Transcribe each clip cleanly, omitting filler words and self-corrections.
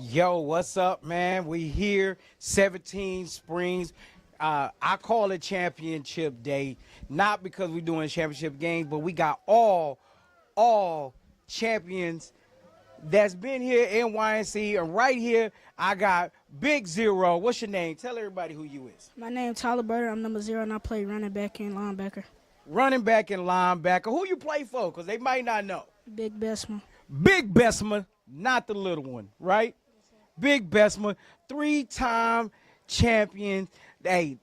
Yo, what's up, man? We here, 17 Springs. I call it Championship Day, not because we're doing championship games, but we got all champions that's been here in YNC. And right here, I got Big Zero. What's your name? Tell everybody who you is. My name is Tyler Burder. I'm number 0, and I play running back and linebacker. Running back and linebacker. Who you play for? Because they might not know. Big Besma. Big Besma, not the little one, right? Big Besma, 3-time champion. Hey,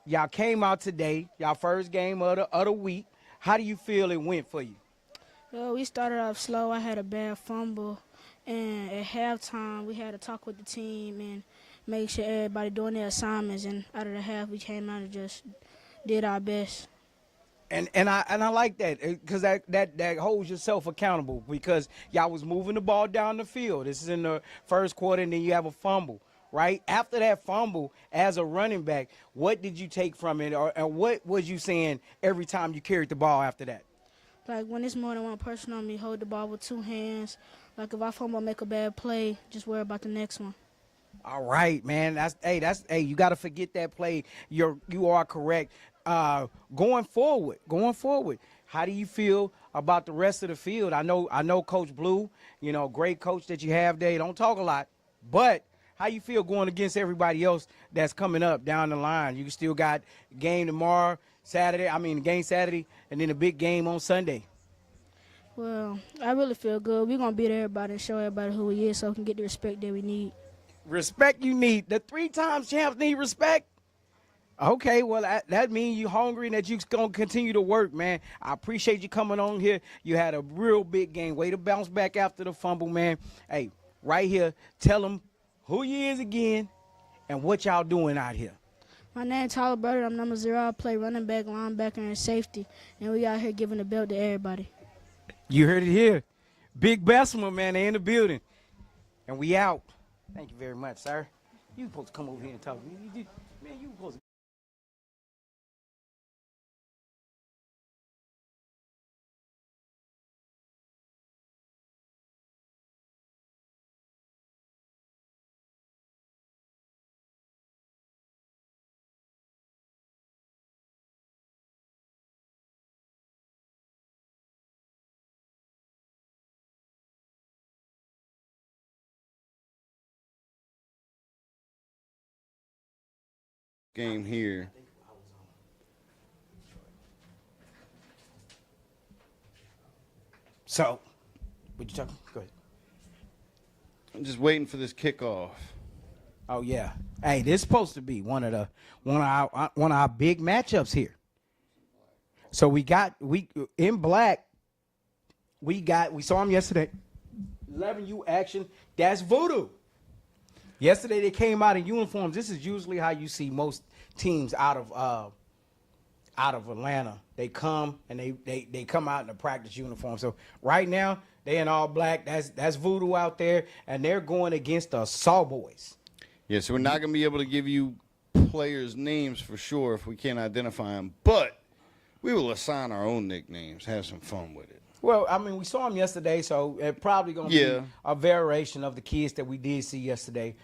y'all came out today, y'all first game of the week. How do you feel it went for you? Well, we started off slow. I had a bad fumble, and at halftime we had to talk with the team and make sure everybody doing their assignments. And out of the half, we came out and just did our best. And I like that because that holds yourself accountable because y'all was moving the ball down the field. This is in the first quarter, and then you have a fumble, right? After that fumble, as a running back, what did you take from it, or what was you saying every time you carried the ball after that? Like when it's more than one person on me, hold the ball with 2 hands. Like if I fumble, make a bad play, just worry about the next one. All right, man. That's you got to forget that play. You are correct. Going forward, how do you feel about the rest of the field? I know Coach Blue, great coach that you have there. Don't talk a lot, but how you feel going against everybody else that's coming up down the line? You still got game tomorrow, game Saturday, and then a big game on Sunday. Well, I really feel good. We're going to beat everybody and show everybody who we is so we can get the respect that we need. Respect you need. The 3-time champs need respect. Okay, well, that means you hungry and that you going to continue to work, man. I appreciate you coming on here. You had a real big game. Way to bounce back after the fumble, man. Hey, right here, tell them who you is again and what y'all doing out here. My name is Tyler Burder. I'm number 0. I play running back, linebacker, and safety. And we out here giving the belt to everybody. You heard it here. Big Bessemer, man, they in the building. And we out. Thank you very much, sir. You supposed to come over here and talk to me. Man, you supposed to. Game here. So, what you talking? Go ahead. I'm just waiting for this kickoff. Oh yeah. Hey, this is supposed to be one of our big matchups here. So we in black. We saw him yesterday. 11U action. That's Voodoo. Yesterday they came out in uniforms. This is usually how you see most teams out of Atlanta. They come and they come out in a practice uniform. So right now they in all black. That's Voodoo out there, and they're going against the Saw Boys. Yeah, so we're not going to be able to give you players' names for sure if we can't identify them, but we will assign our own nicknames, have some fun with it. Well, I mean, we saw him yesterday, so it's probably going to be a variation of the kids that we did see yesterday.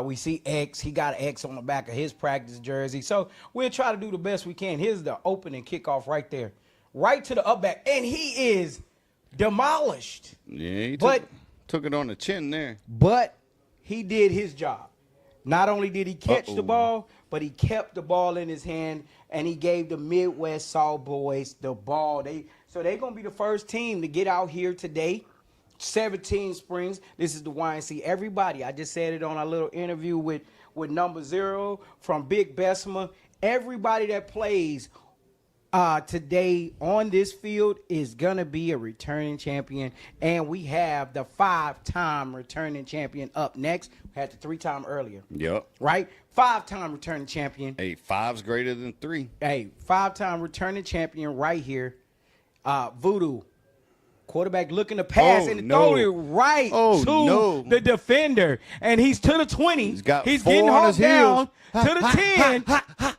We see X. He got an X on the back of his practice jersey. So we'll try to do the best we can. Here's the opening kickoff right there. Right to the up back. And he is demolished. Yeah, he took it on the chin there. But he did his job. Not only did he catch the ball, but he kept the ball in his hand, and he gave the Midwest Saw Boys the ball. So they're going to be the first team to get out here today. 17 Springs. This is the YNC. Everybody, I just said it on our little interview with number 0 from Big Bessemer. Everybody that plays today on this field is going to be a returning champion. And we have the 5-time returning champion up next. We had the 3-time earlier. Yep. Right? 5-time returning champion. Hey, 5's greater than 3. Hey, 5-time returning champion right here. Voodoo. Quarterback looking to pass and throw it right to the defender. And he's to the 20. He's getting hauled down to the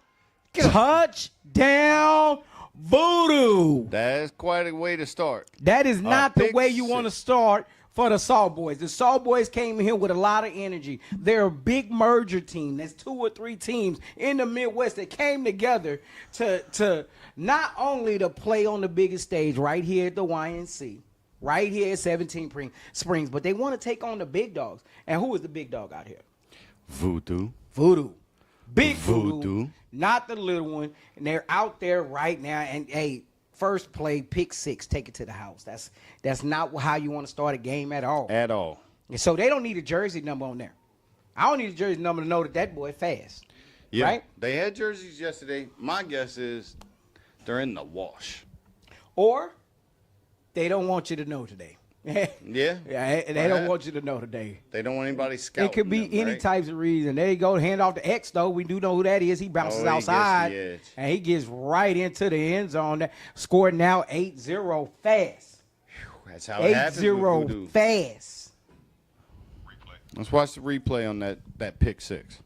10. Touchdown, Voodoo. That's quite a way to start. That is not the way you want to start, for the Salt Boys. The Salt Boys came in here with a lot of energy. They're a big merger team. There's 2 or 3 teams in the Midwest that came together to not only to play on the biggest stage right here at the YNC, right here at 17 Springs, but they want to take on the big dogs. And who is the big dog out here? Voodoo. Voodoo. Big Voodoo. Voodoo. Not the little one. And they're out there right now. And, hey, first play, pick 6, take it to the house. That's not how you want to start a game at all. At all. And so they don't need a jersey number on there. I don't need a jersey number to know that boy fast. Yeah. Right? They had jerseys yesterday. My guess is they're in the wash. Or they don't want you to know today. Yeah. Yeah, they don't want you to know today. They don't want anybody scouting It could be them, any right? types of reason. There you go, hand off to X, though. We do know who that is. He bounces Oh, he gets the outside, edge. and he gets right into the end zone. Scored now 8-0 fast. That's how it happens with 8-0 Voodoo. fast. Let's watch the replay on that pick 6.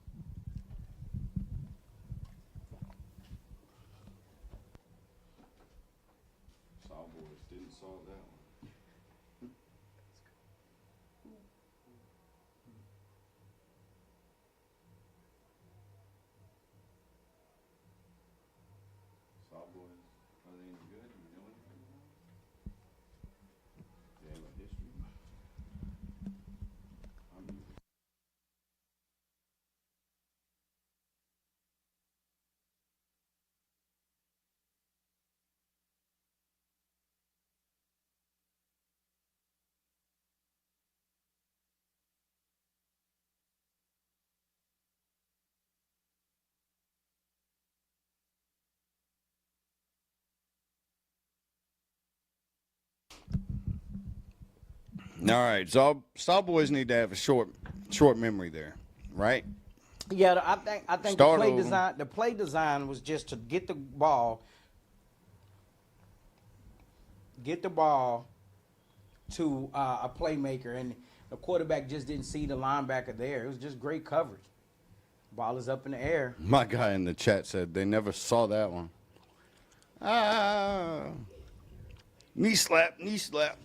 Cowboys didn't solve that one. Cowboys, are they any good? You know anything about them? They have a history. All right, so Boys need to have a short memory there, right? Yeah, I think Start the play over. design. The play design was just to get the ball to a playmaker, and the quarterback just didn't see the linebacker there. It was just great coverage. Ball is up in the air. My guy in the chat said they never saw that one. Knee slap, knee slap.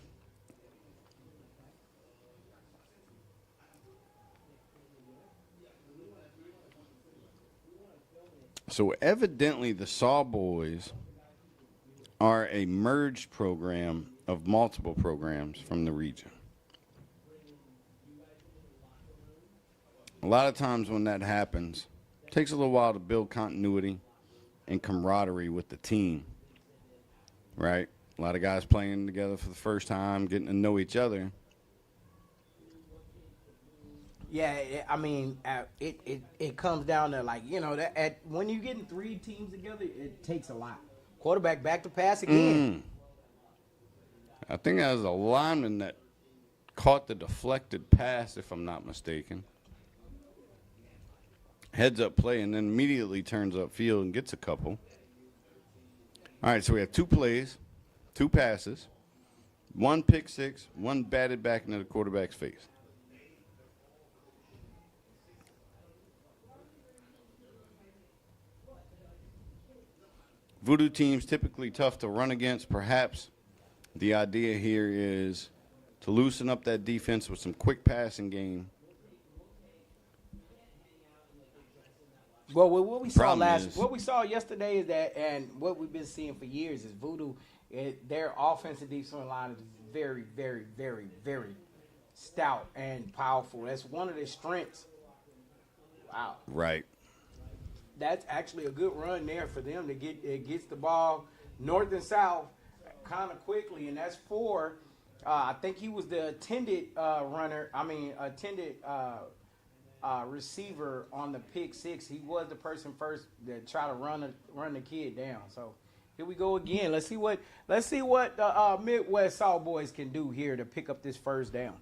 So evidently the Saw Boys are a merged program of multiple programs from the region. A lot of times when that happens, it takes a little while to build continuity and camaraderie with the team, right? A lot of guys playing together for the first time, getting to know each other. Yeah, I mean, it comes down to, like, you know, that when you're getting 3 teams together, it takes a lot. Quarterback back to pass again. I think that was a lineman that caught the deflected pass, if I'm not mistaken. Heads up play and then immediately turns upfield and gets a couple. All right, so we have 2 plays, 2 passes, 1 pick 6, 1 batted back into the quarterback's face. Voodoo teams typically tough to run against. Perhaps the idea here is to loosen up that defense with some quick passing game. Well, what we saw Problem is- what we saw yesterday is that, and what we've been seeing for years is Voodoo. Their offensive defensive line is very, very, very, very stout and powerful. That's one of their strengths. Wow. Right. That's actually a good run there for them to get. It gets the ball north and south kind of quickly, and that's for. I think he was the attended receiver on the pick 6. He was the person first that tried to run the kid down. So here we go again. Let's see what the Midwest Salt Boys can do here to pick up this first down.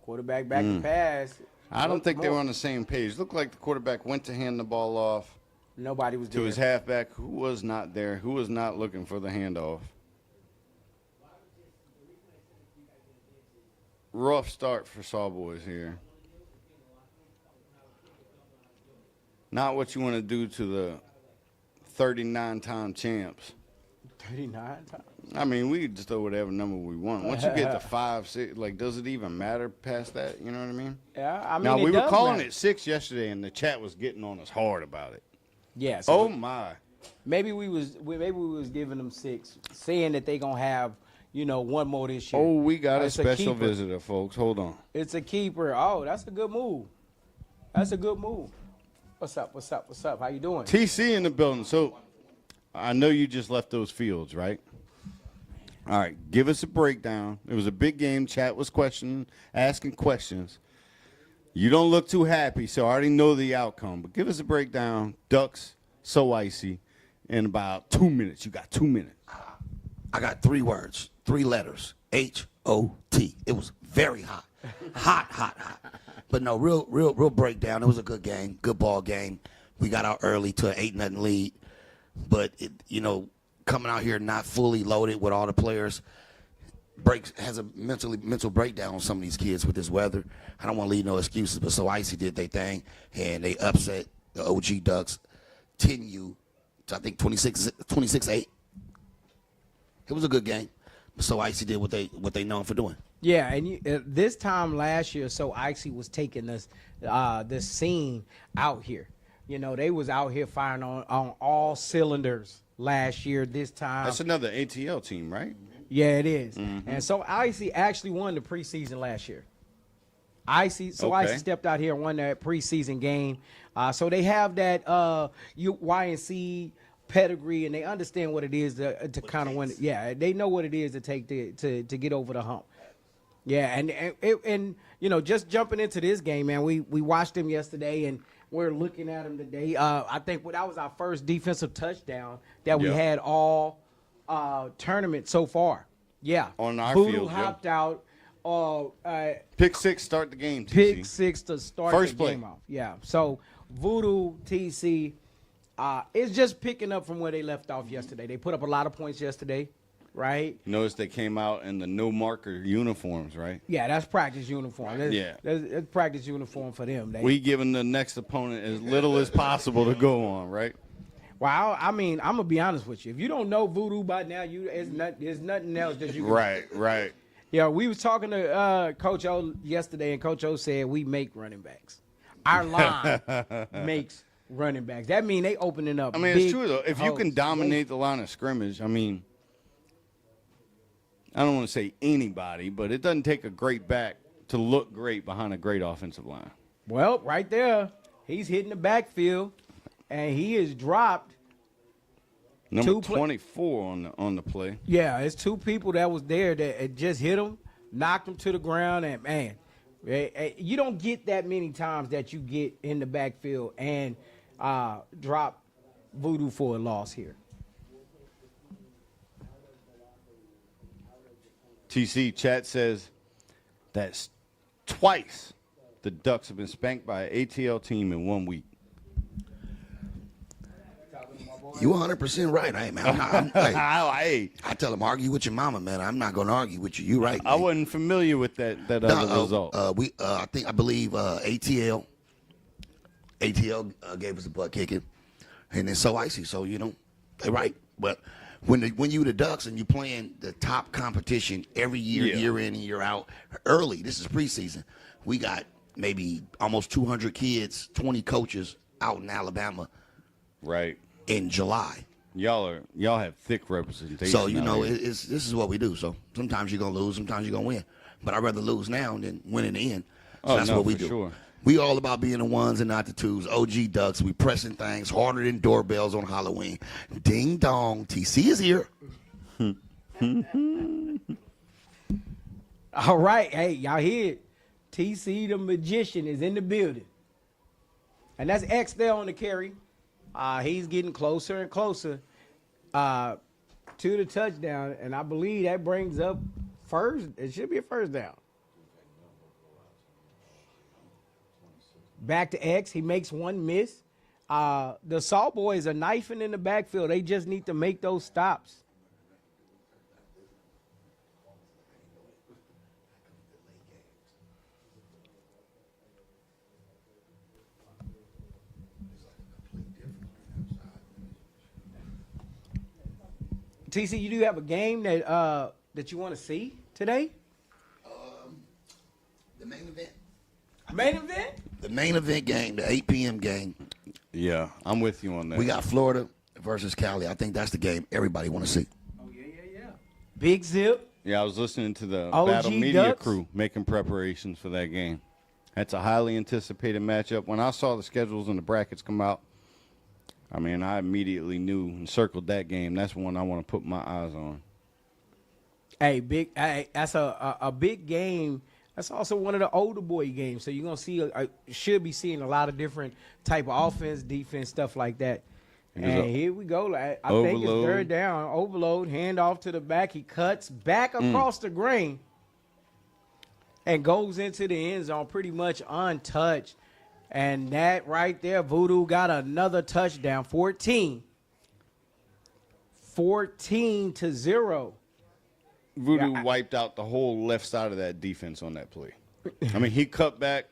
Quarterback back to pass. I don't think they were on the same page. Looked like the quarterback went to hand the ball off Nobody was to there. his halfback, who was not there, who was not looking for the handoff. Rough start for Saw Boys here. Not what you want to do to the 39-time champs. 39 times. I mean, we could just throw whatever number we want. Once you get to 5, 6, like, does it even matter past that? You know what I mean? Yeah, I mean, Now, it we were does calling matter. it 6 yesterday, and the chat was getting on us hard about it. Yeah. So Oh, my. maybe we was giving them 6, saying that they gonna have, one more this year. Oh, we got a It's special keeper. visitor, folks. Hold on. It's a keeper. Oh, that's a good move. That's a good move. What's up? What's up? What's up? How you doing? TC in the building. So, I know you just left those fields, right? All right, give us a breakdown. It was a big game. Chat was asking questions. You don't look too happy, so I already know the outcome. But give us a breakdown. Ducks, so icy, in about 2 minutes. You got 2 minutes. I got 3 words, 3 letters, H-O-T. It was very hot, hot. But no, real breakdown. It was a good game, good ball game. We got out early to an 8-0 lead. But, coming out here not fully loaded with all the players has a mental breakdown on some of these kids with this weather. I don't want to leave no excuses, but so icy did their thing, and they upset the OG Ducks 10U to, I think, 26-8. It was a good game. So icy did what they known for doing. Yeah, and this time last year, so Icy was taking this scene out here. They was out here firing on all cylinders last year. This time, That's another ATL team, right? yeah, it is. Mm-hmm. And so Icy actually won the preseason last year. Icy stepped out here and won that preseason game. So they have that YNC pedigree, and they understand what it is to kind of win. Yeah, they know what it is to take to get over the hump. Yeah, and just jumping into this game, man, we watched them yesterday, and we're looking at them today. I think that was our first defensive touchdown that we had all tournament so far. Yeah, On our Voodoo field, yeah. hopped out. Pick 6, start the game, TC. Pick 6 to start First the play. game off. Yeah, so Voodoo TC is just picking up from where they left off yesterday. They put up a lot of points yesterday, right? Notice they came out in the no marker uniforms, right? Yeah, that's practice uniform. That's practice uniform for them. We giving the next opponent as little as possible to go on, right? Well, I mean, I'm gonna be honest with you. If you don't know Voodoo by now, there's nothing else that you can Right. Yeah, we was talking to Coach O yesterday, and Coach O said we make running backs. Our line makes running backs. That means they opening up. I mean, it's true, though. If you can holes. dominate the line of scrimmage, I mean, I don't want to say anybody, but it doesn't take a great back to look great behind a great offensive line. Well, right there, he's hitting the backfield, and he is dropped. Number 24 on the play. Yeah, it's 2 people that was there that just hit him, knocked him to the ground, and man, you don't get that many times that you get in the backfield and drop Voodoo for a loss here. TC chat says that's twice the Ducks have been spanked by an ATL team in 1 week. You 100% right. Hey, man. Hey, I tell them, argue with your mama, man. I'm not going to argue with you. You're right. I wasn't familiar with that other result. I believe ATL gave us a butt kicking, and then so icy. So they're right. But when you the Ducks and you playing the top competition every year, year in and year out, early. This is preseason. We got maybe almost 200 kids, 20 coaches out in Alabama. Right. In July. Y'all have thick representation. So this is what we do. So sometimes you're gonna lose, sometimes you're gonna win. But I'd rather lose now than win in the end. So that's what we do. Sure. We all about being the ones and not the twos. OG Ducks. We pressing things harder than doorbells on Halloween. Ding dong. TC is here. All right, hey, y'all hear it. TC the Magician is in the building. And that's X there on the carry. He's getting closer and closer to the touchdown, and I believe that brings up first. It should be a first down. Back to X. He makes one miss. The Salt Boys are knifing in the backfield. They just need to make those stops. TC, you do have a game that you want to see today? The main event. Main event? The main event game, the 8 p.m. game. Yeah, I'm with you on that. We got Florida versus Cali. I think that's the game everybody want to see. Oh, yeah. Big Zip. Yeah, I was listening to the OG Battle Media Ducks. crew making preparations for that game. That's a highly anticipated matchup. When I saw the schedules and the brackets come out, I mean, I immediately knew and circled that game. That's one I want to put my eyes on. Hey, that's a big game. That's also one of the older boy games. So you're going to see, should be seeing a lot of different type of offense, defense, stuff like that. And here we go. I think it's third down. Overload, hand off to the back. He cuts back across the green and goes into the end zone pretty much untouched. And that right there, Voodoo got another touchdown, 14-0. Voodoo wiped out the whole left side of that defense on that play. I mean, he cut back.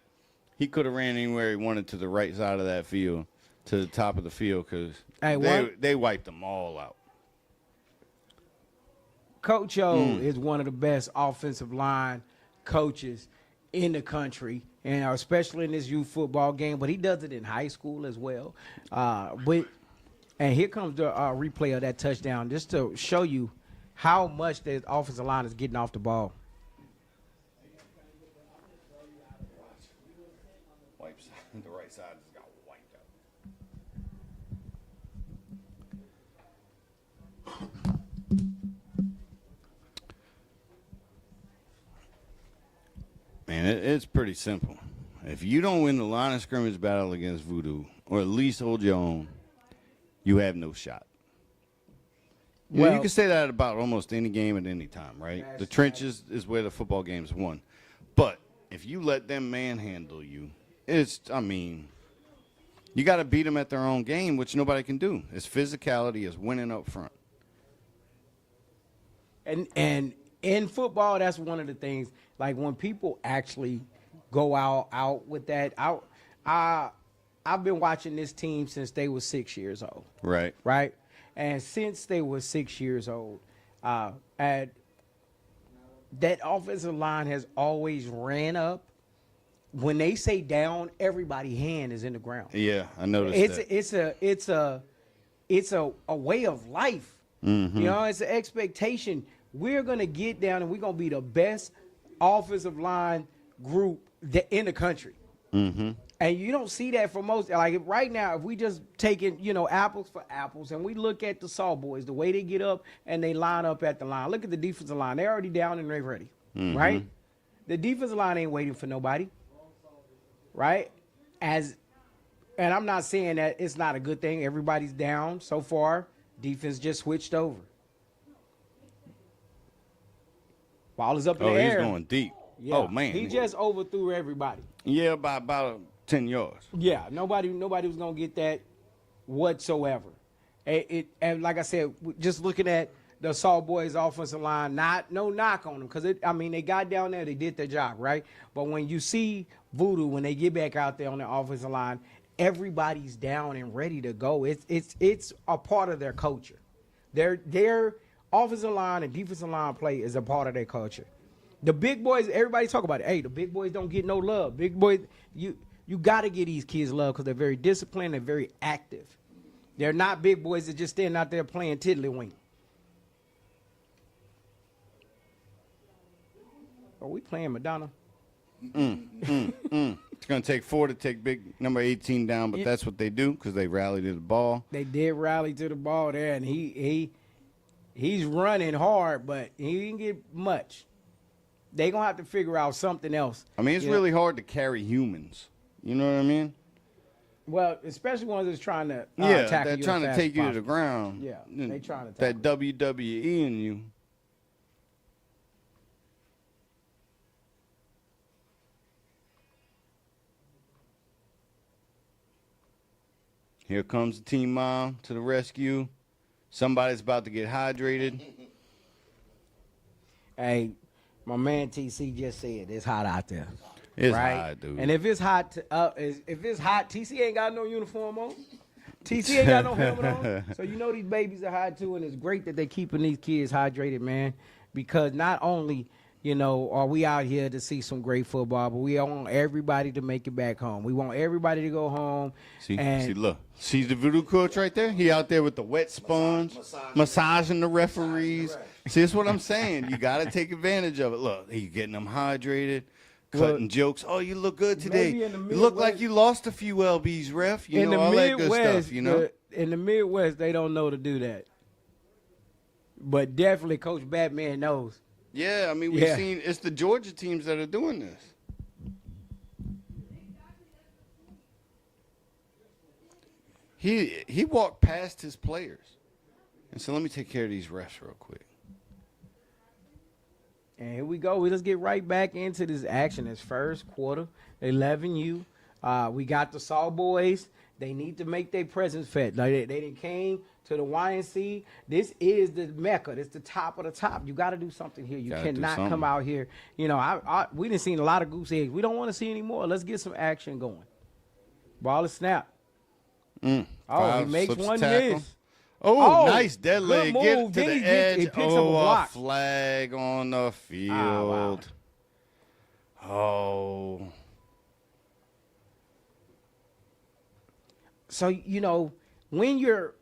He could have ran anywhere he wanted to the right side of that field, to the top of the field, because they wiped them all out. Coach O is one of the best offensive line coaches in the country, and especially in this youth football game. But he does it in high school as well. And here comes the replay of that touchdown, just to show you how much the offensive line is getting off the ball. The right side just got wiped out. Man, it's pretty simple. If you don't win the line of scrimmage battle against Voodoo, or at least hold your own, you have no shot. You can say that about almost any game at any time, right? The trenches is where the football game's won. But if you let them manhandle you, you got to beat them at their own game, which nobody can do. It's physicality, it's winning up front. And in football, that's one of the things. Like when people actually go out with that, I've been watching this team since they were 6 years old. Right. Right. And since they were 6 years old, that offensive line has always ran up. When they say down, everybody's hand is in the ground. Yeah, I noticed that. It's a way of life. Mm-hmm. You know, it's an expectation. We're gonna get down and we're gonna be the best offensive line group in the country. Mm-hmm. And you don't see that for most. Like right now, if we just taking apples for apples, and we look at the Saw Boys, the way they get up and they line up at the line. Look at the defensive line; they're already down and they're ready, right? The defensive line ain't waiting for nobody, right? And I'm not saying that it's not a good thing. Everybody's down so far. Defense just switched over. Ball is up in the air. He's going deep. Yeah. Oh man, he just overthrew everybody. Yeah, by about 10 yards. Yeah, nobody was gonna get that whatsoever. And like I said, just looking at the Saw Boys offensive line, no knock on them, because they got down there, they did their job, right? But when you see Voodoo, when they get back out there on the offensive line, everybody's down and ready to go. It's a part of their culture. Their offensive line and defensive line play is a part of their culture. The big boys, everybody talk about it. Hey, the big boys don't get no love. Big boys, you got to give these kids love because they're very disciplined and very active. They're not big boys that just stand out there playing tiddlywink. Are we playing Madonna? It's going to take 4 to take big number 18 down, but that's what they do because they rally to the ball. They did rally to the ball there, and he's running hard, but he didn't get much. They're going to have to figure out something else. I mean, it's really hard to carry humans. You know what I mean? Well, especially ones that's trying to tackle they're you trying as to fast take as you to the possible. ground. Yeah, they trying to that WWE in you. Here comes the team mom to the rescue. Somebody's about to get hydrated. Hey, my man TC just said it's hot out there. It's right? hot, dude. And if it's hot, TC ain't got no uniform on. TC ain't got no helmet on. So you know these babies are hot too, and it's great that they're keeping these kids hydrated, man. Because not only, you know, are we out here to see some great football, but we want everybody to make it back home. We want everybody to go home. See, look. See the voodoo coach right there? He out there with the wet sponge, massaging the referees. See, that's what I'm saying. You got to take advantage of it. Look, he's getting them hydrated. Cutting jokes. Oh, you look good today. You look like you lost a few lbs, ref. You know, all that good stuff, you know? In the Midwest, they don't know to do that. But definitely Coach Batman knows. Yeah, I mean, we've seen it's the Georgia teams that are doing this. He walked past his players and said, let me take care of these refs real quick. And here we go. Let's get right back into this action. It's first quarter, 11U. We got the Saw boys. They need to make their presence felt. They done came to the YNC. This is the Mecca. This is the top of the top. You got to do something here. You cannot come out here. You know, we done seen a lot of goose eggs. We don't want to see any more. Let's get some action going. Ball is snap. He makes one miss. Oh, nice dead leg. Move. Get it to Then the edge. he picks up a block. Flag on the field. Oh. So, you know, when you're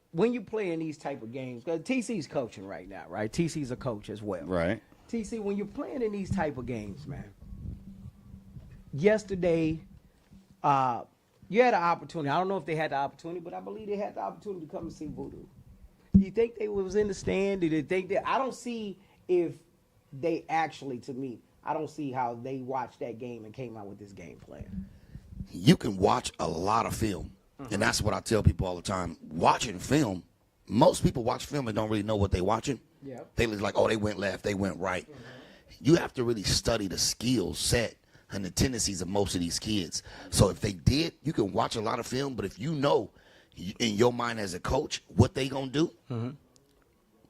playing these type of games, because TC's coaching right now, right? TC's a coach as well. Right. TC, when you're playing in these type of games, man, yesterday, you had an opportunity. I don't know if they had the opportunity, but I believe they had the opportunity to come and see Voodoo. You think they was in the stand? Did they think that? I don't see if they actually, to me, I don't see how they watched that game and came out with this game plan. You can watch a lot of film, and that's what I tell people all the time. Watching film, most people watch film and don't really know what they're watching. Yeah. They just like, oh, they went left, they went right. You have to really study the skill set and the tendencies of most of these kids. So if they did, you can watch a lot of film, but if you know in your mind as a coach what they gonna do,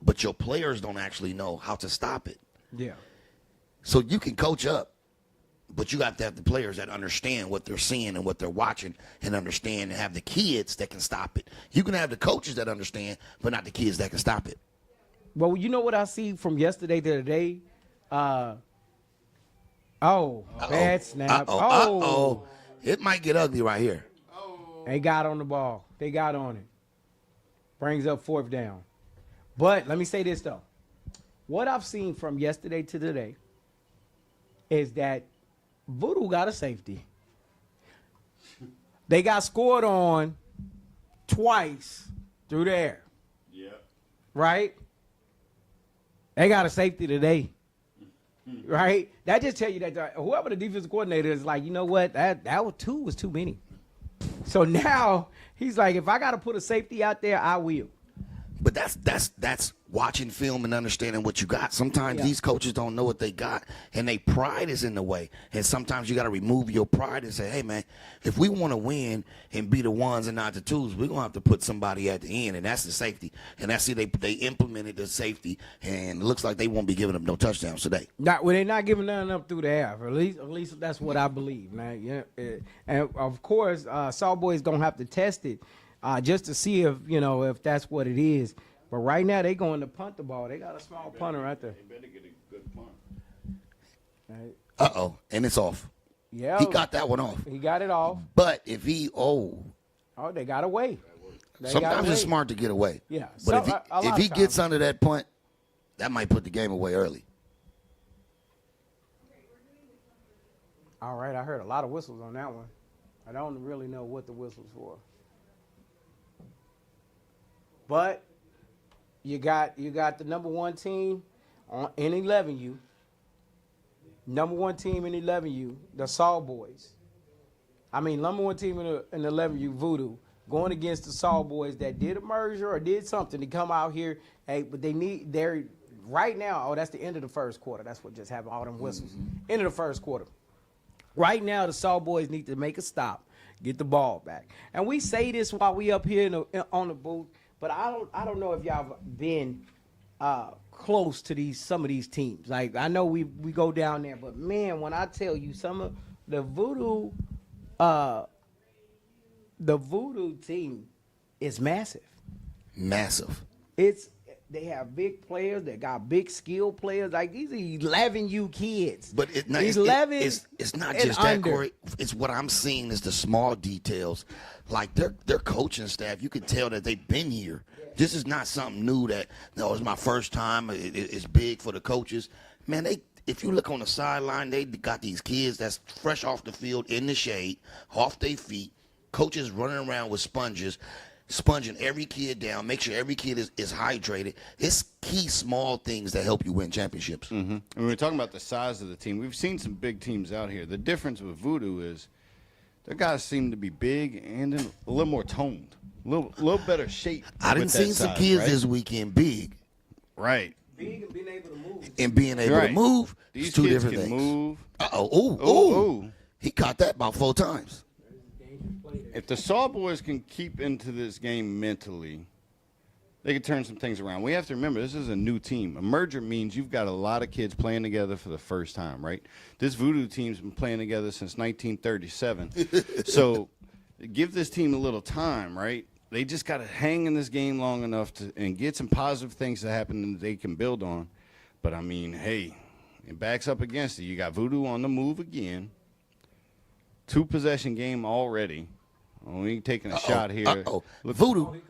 but your players don't actually know how to stop it. Yeah. So you can coach up, but you have to have the players that understand what they're seeing and what they're watching and understand, and have the kids that can stop it. You can have the coaches that understand, but not the kids that can stop it. Well, you know what I see from yesterday to today? Bad snap. It might get ugly right here. They got on the ball. They got on it. Brings up fourth down. But let me say this, though. What I've seen from yesterday to today is that Voodoo got a safety. They got scored on twice through the air. Yeah. Right? They got a safety today. Right? That just tell you that whoever the defensive coordinator is like, you know what? That was too many. So now he's like, if I got to put a safety out there, I will. But that's watching film and understanding what you got. Sometimes these coaches don't know what they got, and their pride is in the way. And sometimes you got to remove your pride and say, hey, man, if we want to win and be the ones and not the twos, we're going to have to put somebody at the end, and that's the safety. And that's they implemented the safety, and it looks like they won't be giving them no touchdowns today. They're not giving nothing up through the half. At least that's what I believe, man. Yeah, and of course, Saw Boys gonna have to test it just to see if that's what it is. But right now they going to punt the ball. They got a small punter right there. They better get a good punt. Right. And it's off. Yeah, he got that one off. He got it off. But if he they got away. Sometimes it's smart to get away. Yeah, but if he gets under that punt, that might put the game away early. All right, I heard a lot of whistles on that one. I don't really know what the whistle's for. But you got the number one team in 11U. Number one team in 11U, the Saw Boys. I mean, number one team in 11U, Voodoo, going against the Saw Boys that did a merger or did something to come out here. Hey, but they're right now. Oh, that's the end of the first quarter. That's what just happened. All them whistles. End of the first quarter. Right now, the Saw Boys need to make a stop, get the ball back. And we say this while we up here on the booth, but I don't know if y'all been close to some of these teams. Like, I know we go down there, but man, when I tell you some of the Voodoo team is massive. Massive. They have big players that got big skill players. Like these are 11U kids. But it's not just that, Corey. It's what I'm seeing is the small details. Like their coaching staff, you can tell that they've been here. This is not something new that, no, it's my first time. It's big for the coaches. Man, if you look on the sideline, they got these kids that's fresh off the field in the shade, off their feet. Coaches running around with sponges, sponging every kid down, make sure every kid is hydrated. It's key small things that help you win championships. Mm-hmm. And we're talking about the size of the team. We've seen some big teams out here. The difference with Voodoo is their guys seem to be big and a little more toned, a little better shape. I didn't see some kids this weekend big. Right. Big and being able to move. And being able to move, these two kids different can things. Move. Ooh. He caught that about 4 times. If the Saw Boys can keep into this game mentally, they can turn some things around. We have to remember, this is a new team. A merger means you've got a lot of kids playing together for the first time, right? This Voodoo team's been playing together since 1937. So give this team a little time, right? They just got to hang in this game long enough and get some positive things that happen that they can build on. But, I mean, hey, it backs up against it. You got Voodoo on the move again. 2-possession game already. Only taking a shot here. Look, Voodoo.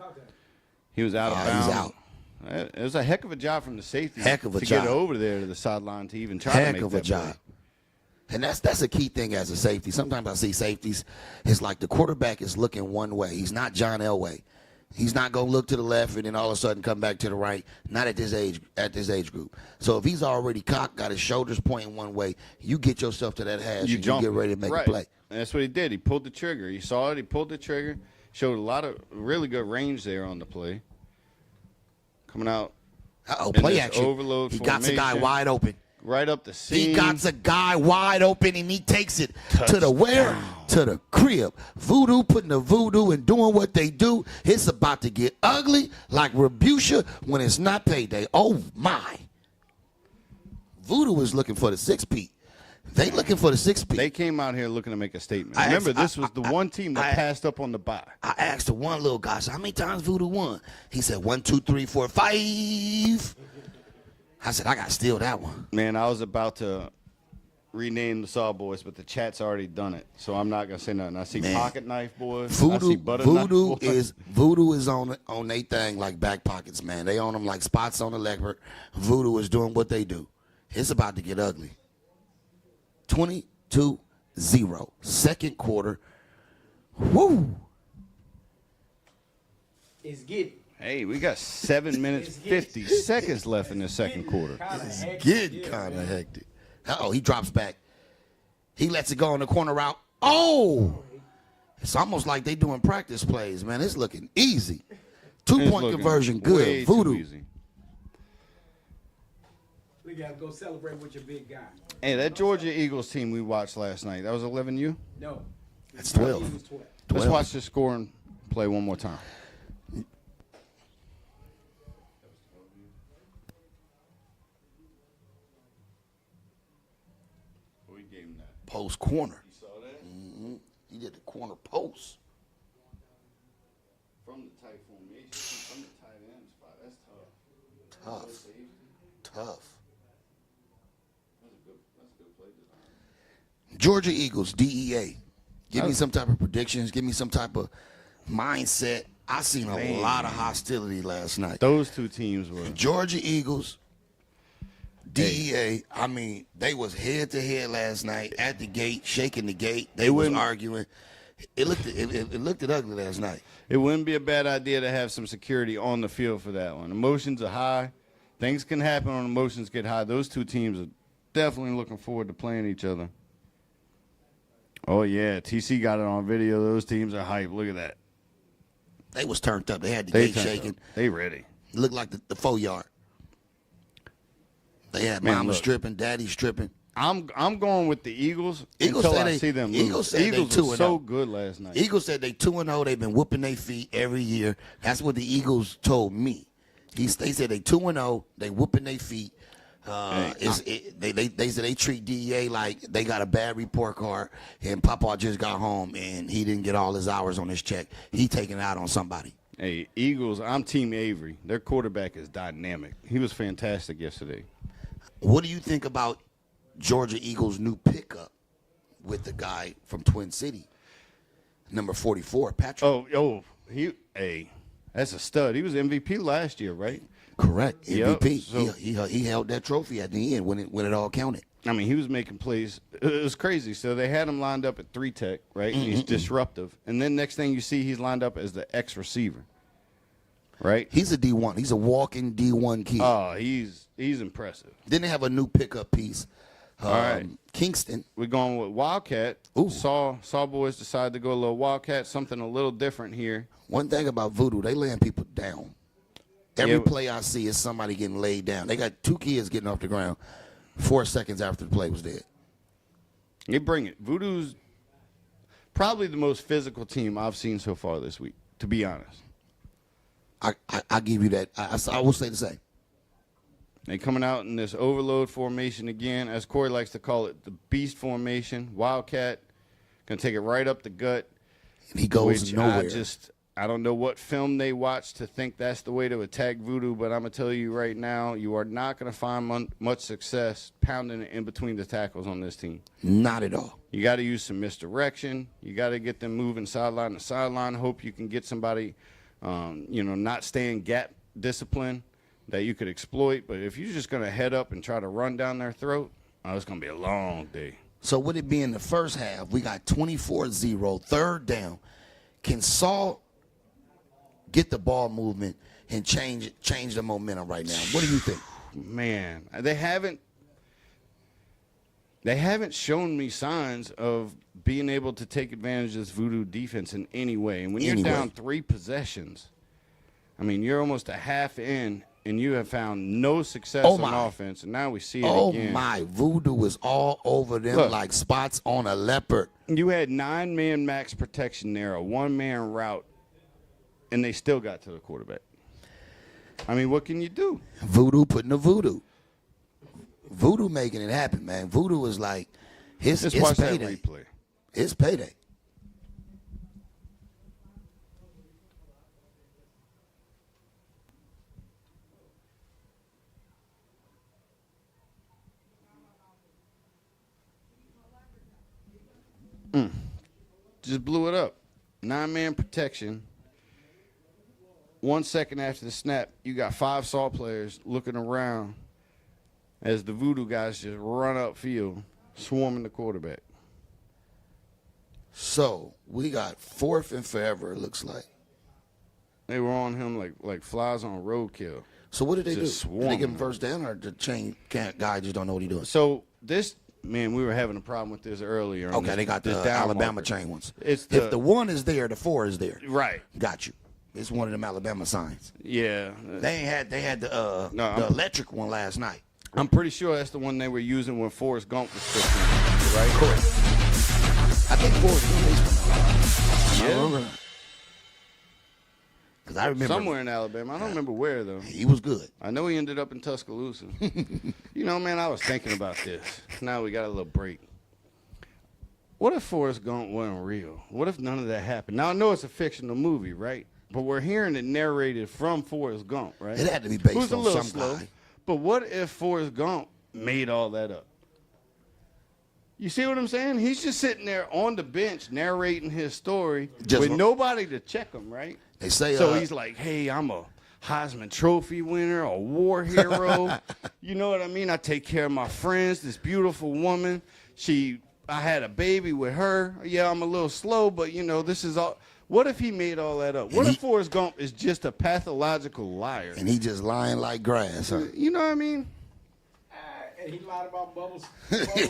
He was out of bounds. He's out. It was a heck of a job from the safety to get over there to the sideline to even try to make that Heck of a job. And that's a key thing as a safety. Sometimes I see safeties, it's like the quarterback is looking one way. He's not John Elway. He's not going to look to the left and then all of a sudden come back to the right, not at this age group. So if he's already cocked, got his shoulders pointing one way, you get yourself to that hash and you get ready to make a play. And that's what he did. He pulled the trigger. You saw it. He pulled the trigger. Showed a lot of really good range there on the play. Coming out. Play action. Overload he got a guy wide open. Right up the seam. He got a guy wide open, and he takes it to the where? To the crib. Voodoo putting the voodoo and doing what they do. It's about to get ugly like Rebutia when it's not payday. Oh, my. Voodoo is looking for the 6-peat. They looking for the 6-peat. They came out here looking to make a statement. Remember, this was the one team that passed up on the bye. I asked the one little guy, so how many times Voodoo won? He said 1, 2, 3, 4, 5. I said, I got to steal that one. Man, I was about to rename the Saw Boys, but the chat's already done it, so I'm not going to say nothing. I see Pocket Knife Boys. I see Butter Knife Boys. Voodoo is on their thing like back pockets, man. They own them like spots on the leopard. Voodoo is doing what they do. It's about to get ugly. 22-0. Second quarter. Woo. It's getting. Hey, we got 7 minutes, 50 seconds left in the second quarter. It's getting kind of hectic. He drops back. He lets it go on the corner route. Oh! It's almost like they doing practice plays, man. It's looking easy. 2-point conversion, good. Voodoo. We got to go celebrate with your big guy. Hey, that Georgia Eagles team we watched last night, that was 11U? No. That's 12. Let's watch the score and play one more time. Post corner. You saw that? Mm-hmm. He did the corner post. From the tight formation, from the tight end spot. That's tough. Tough. That's a good play design. Georgia Eagles, DEA. Give me some type of predictions. Give me some type of mindset. I seen a lot of hostility last night. Those two teams were. Georgia Eagles, DEA, I mean, they was head-to-head last night at the gate, shaking the gate. They was arguing. It looked ugly last night. It wouldn't be a bad idea to have some security on the field for that one. Emotions are high. Things can happen when emotions get high. Those two teams are definitely looking forward to playing each other. Oh, yeah. TC got it on video. Those teams are hype. Look at that. They was turned up. They had the gate shaking. They ready. It looked like the 4-yard. They had mama stripping, daddy stripping. I'm going with the Eagles until I see them lose. Eagles said Eagles they 2-0. were so good last night. Eagles said they 2-0. They've been whooping their feet every year. That's what the Eagles told me. They said they 2-0. They whooping their feet. They said they treat DEA like they got a bad report card, and Papa just got home and he didn't get all his hours on his check. He taking it out on somebody. Hey, Eagles, I'm Team Avery. Their quarterback is dynamic. He was fantastic yesterday. What do you think about Georgia Eagles' new pickup with the guy from Twin City, number 44, Patrick? That's a stud. He was MVP last year, right? Correct, MVP. So, he held that trophy at the end when it all counted. I mean, he was making plays. It was crazy. So they had him lined up at 3-tech, right? He's disruptive. And then next thing you see, he's lined up as the X receiver, right? He's a D1. He's a walking D1 kid. Oh, he's impressive. Then they have a new pickup piece. All right. Kingston. We're going with Wildcat. Ooh. Saw boys decided to go a little Wildcat, something a little different here. One thing about Voodoo, they laying people down. Every play I see is somebody getting laid down. They got 2 kids getting off the ground 4 seconds after the play was dead. They bring it. Voodoo's probably the most physical team I've seen so far this week, to be honest. I give you that. I will say the same. They coming out in this overload formation again, as Corey likes to call it, the beast formation. Wildcat going to take it right up the gut. And he goes nowhere. I don't know what film they watched to think that's the way to attack Voodoo, but I'm going to tell you right now, you are not going to find much success pounding it in between the tackles on this team. Not at all. You got to use some misdirection. You got to get them moving sideline to sideline. Hope you can get somebody, not staying gap discipline that you could exploit. But if you're just going to head up and try to run down their throat, it's going to be a long day. So with it being the first half, we got 24-0, third down. Can Saul get the ball movement and change the momentum right now? What do you think? Man, they haven't shown me signs of being able to take advantage of this Voodoo defense in any way. And when you're down 3 possessions, I mean, you're almost a half in, and you have found no success on offense, and now we see it again. Oh, my. Voodoo is all over them like spots on a leopard. You had 9-man max protection there, a 1-man route, and they still got to the quarterback. I mean, what can you do? Voodoo putting the voodoo. Voodoo making it happen, man. Voodoo is like his watch payday. That replay. His payday. Just blew it up. 9-man protection. 1 second after the snap, you got 5 Saw players looking around as the Voodoo guys just run upfield, swarming the quarterback. So we got 4th and forever, it looks like. They were on him like flies on roadkill. So what did they do? Swarming. Did they give him first down, or the chain guy just don't know what he's doing? So this, man, we were having a problem with this earlier. Okay, they got the Alabama chain ones. If the 1 is there, the 4 is there. Right. Got you. It's one of them Alabama signs. Yeah. They had the electric one last night. I'm pretty sure that's the one they were using when Forrest Gump was 15, right? Correct. I think Forrest Gump. Yeah. Because I remember somewhere in Alabama. I don't remember where, though. He was good. I know he ended up in Tuscaloosa. Man, I was thinking about this. Now we got a little break. What if Forrest Gump wasn't real? What if none of that happened? Now, I know it's a fictional movie, right? But we're hearing it narrated from Forrest Gump, right? It had to be based Who's on a little some slow. guy. But what if Forrest Gump made all that up? You see what I'm saying? He's just sitting there on the bench narrating his story with nobody to check him, right? They say so. He's like, "Hey, I'm a Heisman Trophy winner, a war hero. You know what I mean? I take care of my friends. This beautiful woman. I had a baby with her. Yeah, I'm a little slow, but this is all." What if he made all that up? What if Forrest Gump is just a pathological liar? And he just lying like grass, huh? You know what I mean? He lied about Bubbles.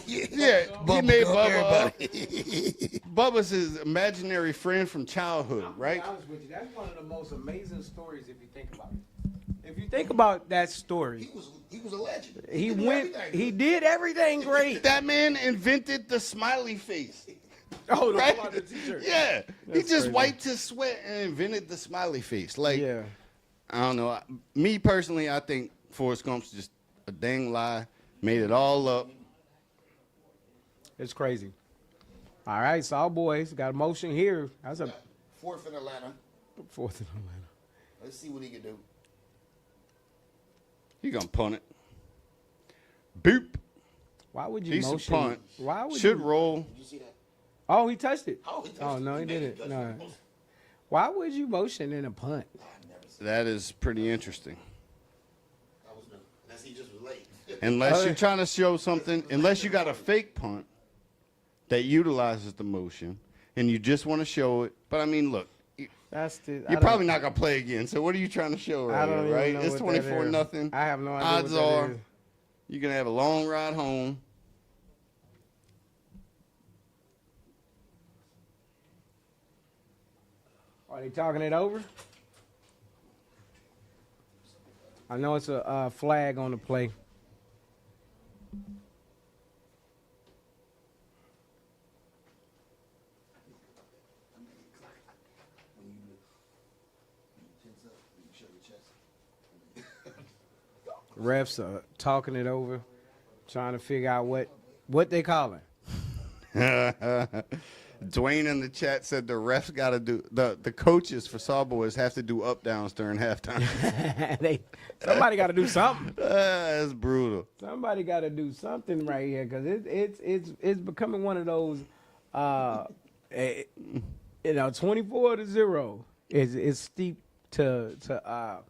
Yeah, he made Bubba up. Bubba's his imaginary friend from childhood, right? To be honest with you, that's one of the most amazing stories if you think about it. If you think about that story, he was a legend. He did everything great. That man invented the smiley face. Oh, right? about the t-shirt. Yeah, That's he just crazy. wiped his sweat and invented the smiley face. Yeah. I don't know. Me personally, I think Forrest Gump's just a dang lie. Made it all up. It's crazy. All right, Saw boys got a motion here. That's a 4th in Atlanta. 4th in Atlanta. Let's see what he can do. He gonna punt it. Boop. Why would you Decent motion? punt. Why would Should you? roll. Did you see that? Oh, he touched it. Oh, he touched Oh it. no, he made didn't. it. No. Why would you motion in a punt? That is pretty interesting. That was new. Unless he just was late. Unless you're trying to show something, unless you got a fake punt that utilizes the motion, and you just want to show it. But I mean, look, That's the. you're probably not gonna play again. So what are you trying to show right I don't here, even right? know It's what that 24-0. is. I have no idea. Odds what that are is. you're gonna have a long ride home. Are they talking it over? I know it's a flag on the play. Refs are talking it over, trying to figure out what they calling. Dwayne in the chat said the refs got to do the coaches for Sawboys have to do up downs during halftime. Somebody got to do something. That's brutal. Somebody got to do something right here because it's becoming one of those, 24-0 is steep to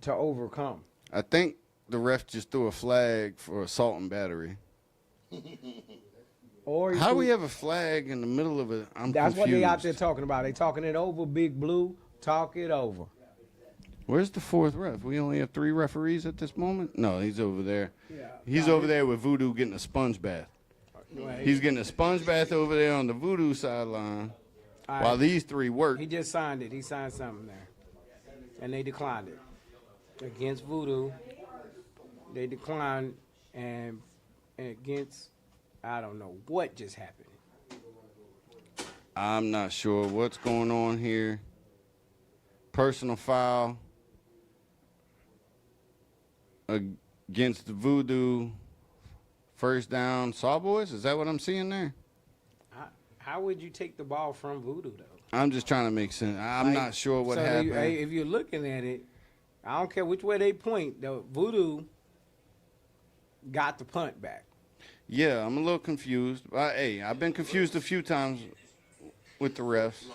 overcome. I think the ref just threw a flag for assault and battery. Or How do we have a flag in the middle of it? I'm That's confused. what they out there talking about. They talking it over, Big Blue. Talk it over. Where's the fourth ref? We only have 3 referees at this moment? No, he's over there. Yeah. He's over there with Voodoo getting a sponge bath. He's getting a sponge bath over there on the Voodoo sideline while these 3 work. He just signed it. He signed something there. And they declined it. Against Voodoo, they declined, and against, I don't know what just happened. I'm not sure what's going on here. Personal foul against the Voodoo. First down, Sawboys? Is that what I'm seeing there? How would you take the ball from Voodoo, though? I'm just trying to make sense. I'm not sure what happened. If you're looking at it, I don't care which way they point. The Voodoo got the punt back. Yeah, I'm a little confused. Hey, I've been confused a few times with the refs.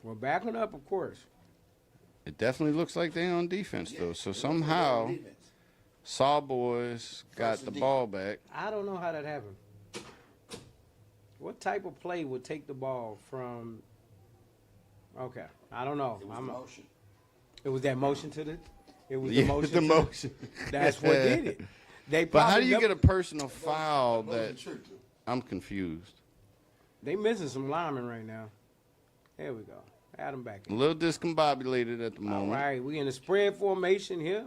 We're backing up, of course. It definitely looks like they're on defense, though. So somehow, Sawboys got the ball back. I don't know how that happened. What type of play would take the ball from? Okay, I don't know. It was that motion to the. It was the motion. The motion. That's what did it. But how do you get a personal foul that? I'm confused. They missing some linemen right now. There we go. Add them back. A little discombobulated at the All moment. right, we in the spread formation here.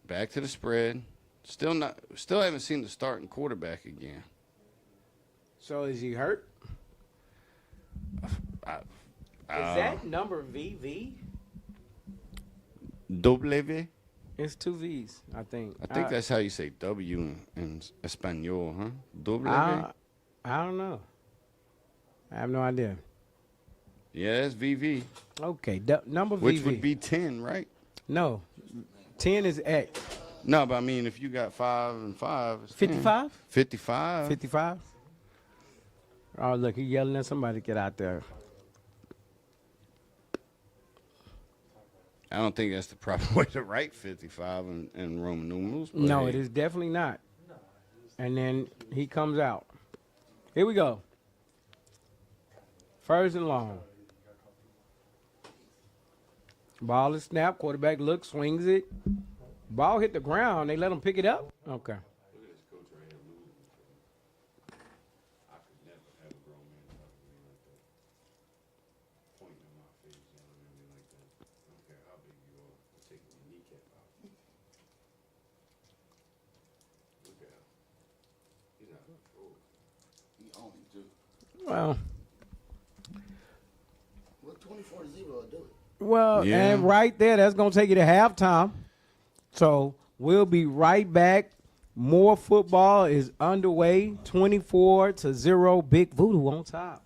Back to the spread. Still haven't seen the starting quarterback again. So is he hurt? Is that number VV? W? It's 2 V's, I think. I think that's how you say W in Espanol, huh? W? I don't know. I have no idea. Yeah, it's VV. Okay, number VV. Which would be 10, right? No, 10 is X. No, but I mean, if you got 5 and 5, it's 55? 55. 55? Oh, look, he yelling at somebody to get out there. I don't think that's the proper way to write 55 in Roman numerals. But No, hey. it is definitely not. And then he comes out. Here we go. First and long. Ball is snapped. Quarterback looks, swings it. Ball hit the ground. They let him pick it up? Okay. Well, 24-0 will do it. well, Yeah. and right there, that's going to take you to halftime. So we'll be right back. More football is underway. 24-0. Big Voodoo on top.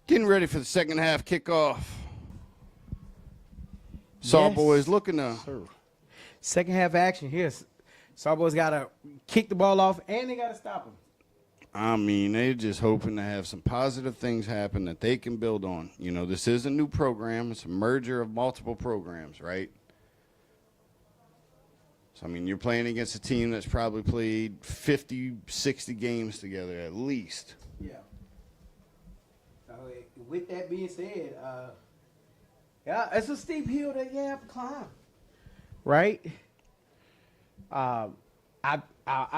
Getting ready for the second half kickoff. Saw boys looking to. Second half action here. Sawboys got to kick the ball off, and they got to stop them. I mean, they're just hoping to have some positive things happen that they can build on. You know, this is a new program. It's a merger of multiple programs, right? So, I mean, you're playing against a team that's probably played 50, 60 games together at least. Yeah. So, with that being said, yeah, it's a steep hill that you have to climb, right? I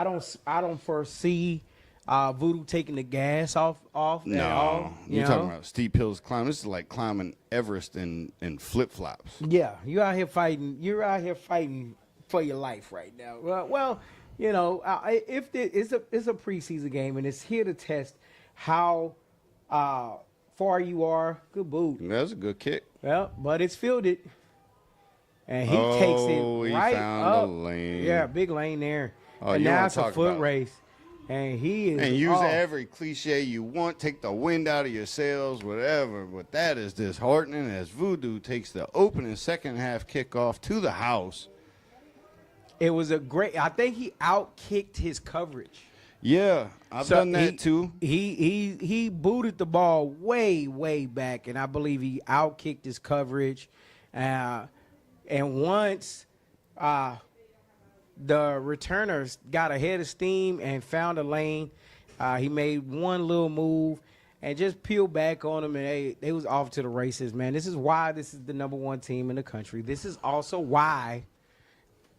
don't foresee Voodoo taking the gas off No, at all. you're talking about steep hills climb. This is like climbing Everest in flip flops. Yeah, you're out here fighting. You're out here fighting for your life right now. Well, you know, if it's a preseason game and it's here to test how far you are. Good boot. That's a good kick. Well, but it's fielded, and he takes it right he found up. the lane. Yeah, big lane there. Oh, and you now wanna it's a talk foot about- race, and he is. And use off. every cliche you want, take the wind out of your sails, whatever. But that is disheartening as Voodoo takes the opening second half kickoff to the house. It was a great. I think he outkicked his coverage. Yeah, I've done that too. He booted the ball way back, and I believe he outkicked his coverage. And once the returners got ahead of steam and found a lane, he made one little move and just peeled back on them, and they was off to the races, man. This is why this is the #1 team in the country. This is also why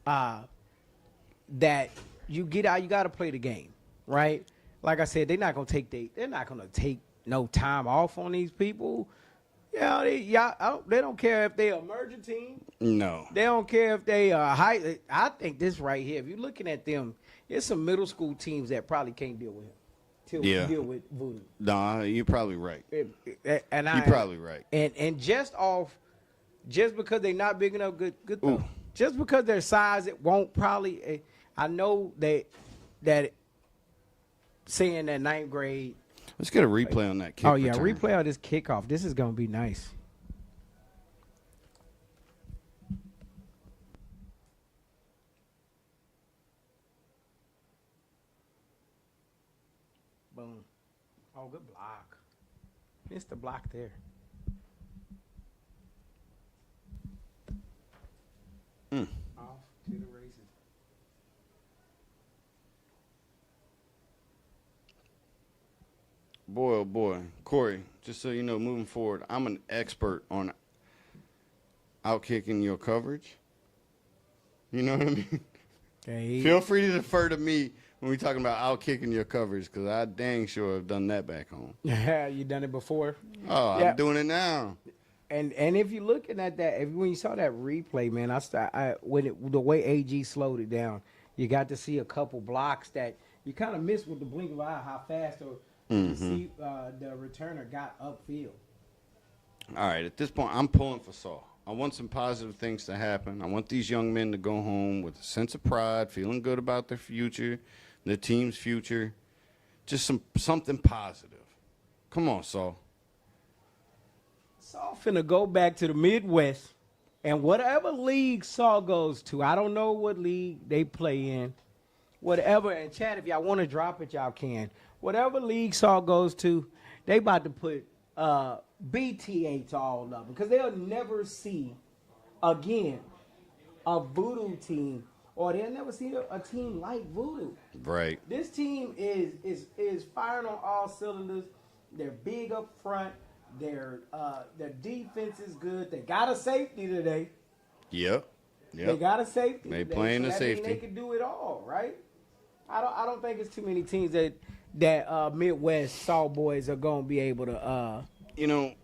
that you get out, you got to play the game. Right, like I said, they're not gonna take no time off on these people. Yeah, they don't care if they're a merger team. No, They don't care if they high. I think this right here, if you're looking at them, it's some middle school teams that probably can't deal with him. Deal with Voodoo. nah, you're probably right. You're probably right. And just because they're not big enough, good though. Ooh. Just because their size, it won't probably. I know that. Saying that ninth grade. Let's get a replay on that kick. Oh, yeah, return. replay on this kickoff. This is going to be nice. Boom. Oh, good block. Missed the block there. Off to the races. Boy, oh boy. Corey, just so you know, moving forward, I'm an expert on outkicking your coverage. You know what I mean? Okay. Feel free to defer to me when we're talking about outkicking your coverage, because I dang sure have done that back home. Yeah, you done it before. Oh, Yeah. I'm doing it now. And if you're looking at that, when you saw that replay, man, the way AG slowed it down, you got to see a couple blocks that you kind of missed with the blink of an eye how fast you see the returner got upfield. All right, at this point, I'm pulling for Saul. I want some positive things to happen. I want these young men to go home with a sense of pride, feeling good about their future, their team's future. Just something positive. Come on, Saul. Saul finna go back to the Midwest, and whatever league Saul goes to, I don't know what league they play in, whatever. And Chad, if y'all want to drop it, y'all can. Whatever league Saul goes to, they about to put BTH all up because they'll never see again a Voodoo team, or they'll never see a team like Voodoo. Right. This team is firing on all cylinders. They're big up front. Their defense is good. They got a safety today. Yep. They got a safety. They today, playing so the that means safety. They can do it all, right? I don't think it's too many teams that Midwest Saul boys are gonna be able to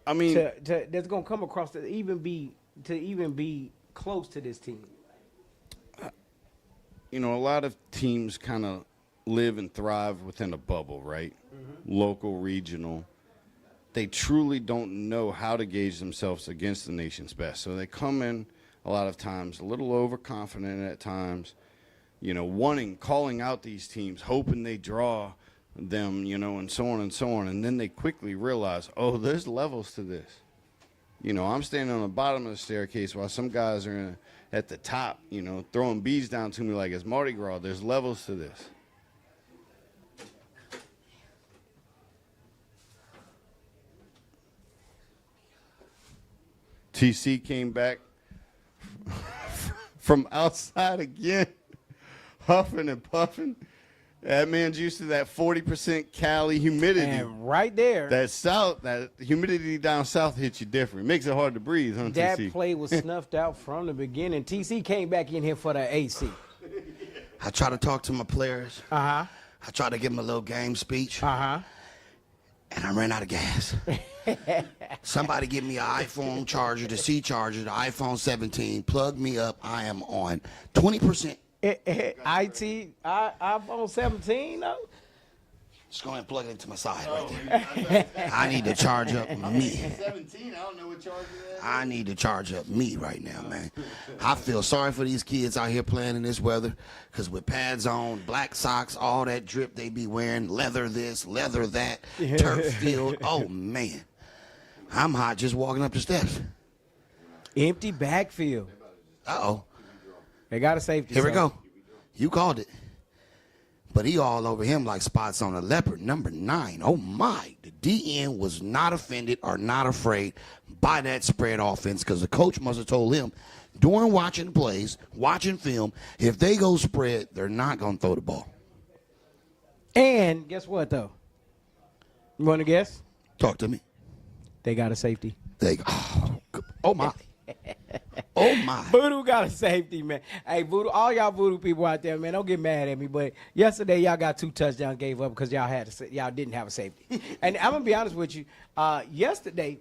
I mean, that's gonna come across to even be close to this team. a lot of teams kind of live and thrive within a bubble, right? Local, regional. They truly don't know how to gauge themselves against the nation's best. So they come in a lot of times a little overconfident at times, calling out these teams, hoping they draw them, and so on and so on. And then they quickly realize, oh, there's levels to this. I'm standing on the bottom of the staircase while some guys are at the top, throwing beads down to me like it's Mardi Gras. There's levels to this. TC came back from outside again, huffing and puffing. That man's used to that 40% Cali humidity. And right there. That humidity down south hits you different. Makes it hard to breathe, huh, That TC? play was snuffed out from the beginning. TC came back in here for the AC. I try to talk to my players. Uh-huh. I try to give them a little game speech. Uh-huh. And I ran out of gas. Somebody give me an iPhone charger, the C charger, the iPhone 17. Plug me up. I am on 20%. iPhone 17, though? Just go ahead and plug it into my side right there. I need to charge up me. 17, I don't know what charger that is. I need to charge up me right now, man. I feel sorry for these kids out here playing in this weather, because with pads on, black socks, all that drip they be wearing, leather this, leather that, turf field. Oh, man. I'm hot just walking up the steps. Empty backfield. Uh-oh. They got a safety. Here we so. go. You called it. But he all over him like spots on a leopard. Number 9. Oh, my. The DN was not offended or not afraid by that spread offense, because the coach must have told him during watching plays, watching film, if they go spread, they're not going to throw the ball. And guess what, though? You want to guess? Talk to me. They got a safety. They go. Oh, my. Oh, my. Voodoo got a safety, man. Hey, Voodoo, all y'all Voodoo people out there, man, don't get mad at me. But yesterday, y'all got 2 touchdowns, gave up because y'all didn't have a safety. And I'm going to be honest with you. Yesterday.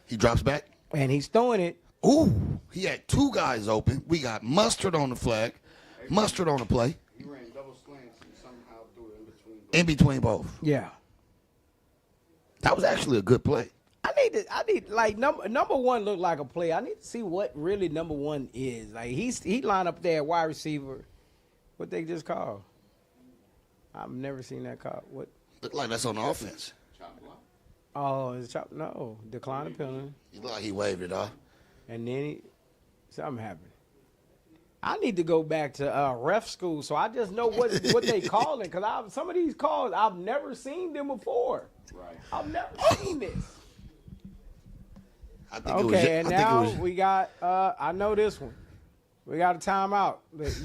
He drops back. And he's throwing it. Ooh, he had 2 guys open. We got Mustard on the flag. Mustard on the play. He ran double slants and somehow threw it In between both. Yeah. That was actually a good play. I need like number one look like a play. I need to see what really number one is. Like he lined up there at wide receiver. What they just called? I've never seen that call. What? Look like that's on the offense. Oh, it's chop. No, decline of penalty. You look like he waved it off. And then something happened. I need to go back to ref school so I just know what they calling, because some of these calls I've never seen them before. Right. I've never seen this. I now we got, I know this one. We got a timeout.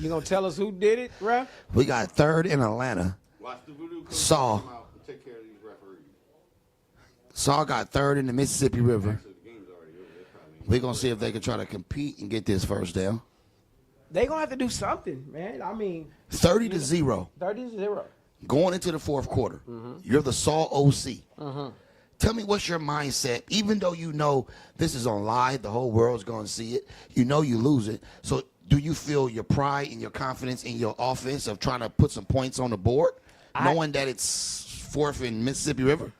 You going to tell us who did it, ref? We got 3rd in Atlanta. Watch the Voodoo coach Saul. come out and take care of these referees. Saul got 3rd in the Mississippi River. So the game's already over. We're going to see if they can try to compete and get this first down. They going to have to do something, man. I mean. 30-0. 30-0. Going into the 4th quarter. You're the Saul OC. Tell me what's your mindset, even though you know this is on live, the whole world's going to see it. You know you lose it. So do you feel your pride and your confidence in your offense of trying to put some points on the board, knowing that it's 4th in Mississippi River?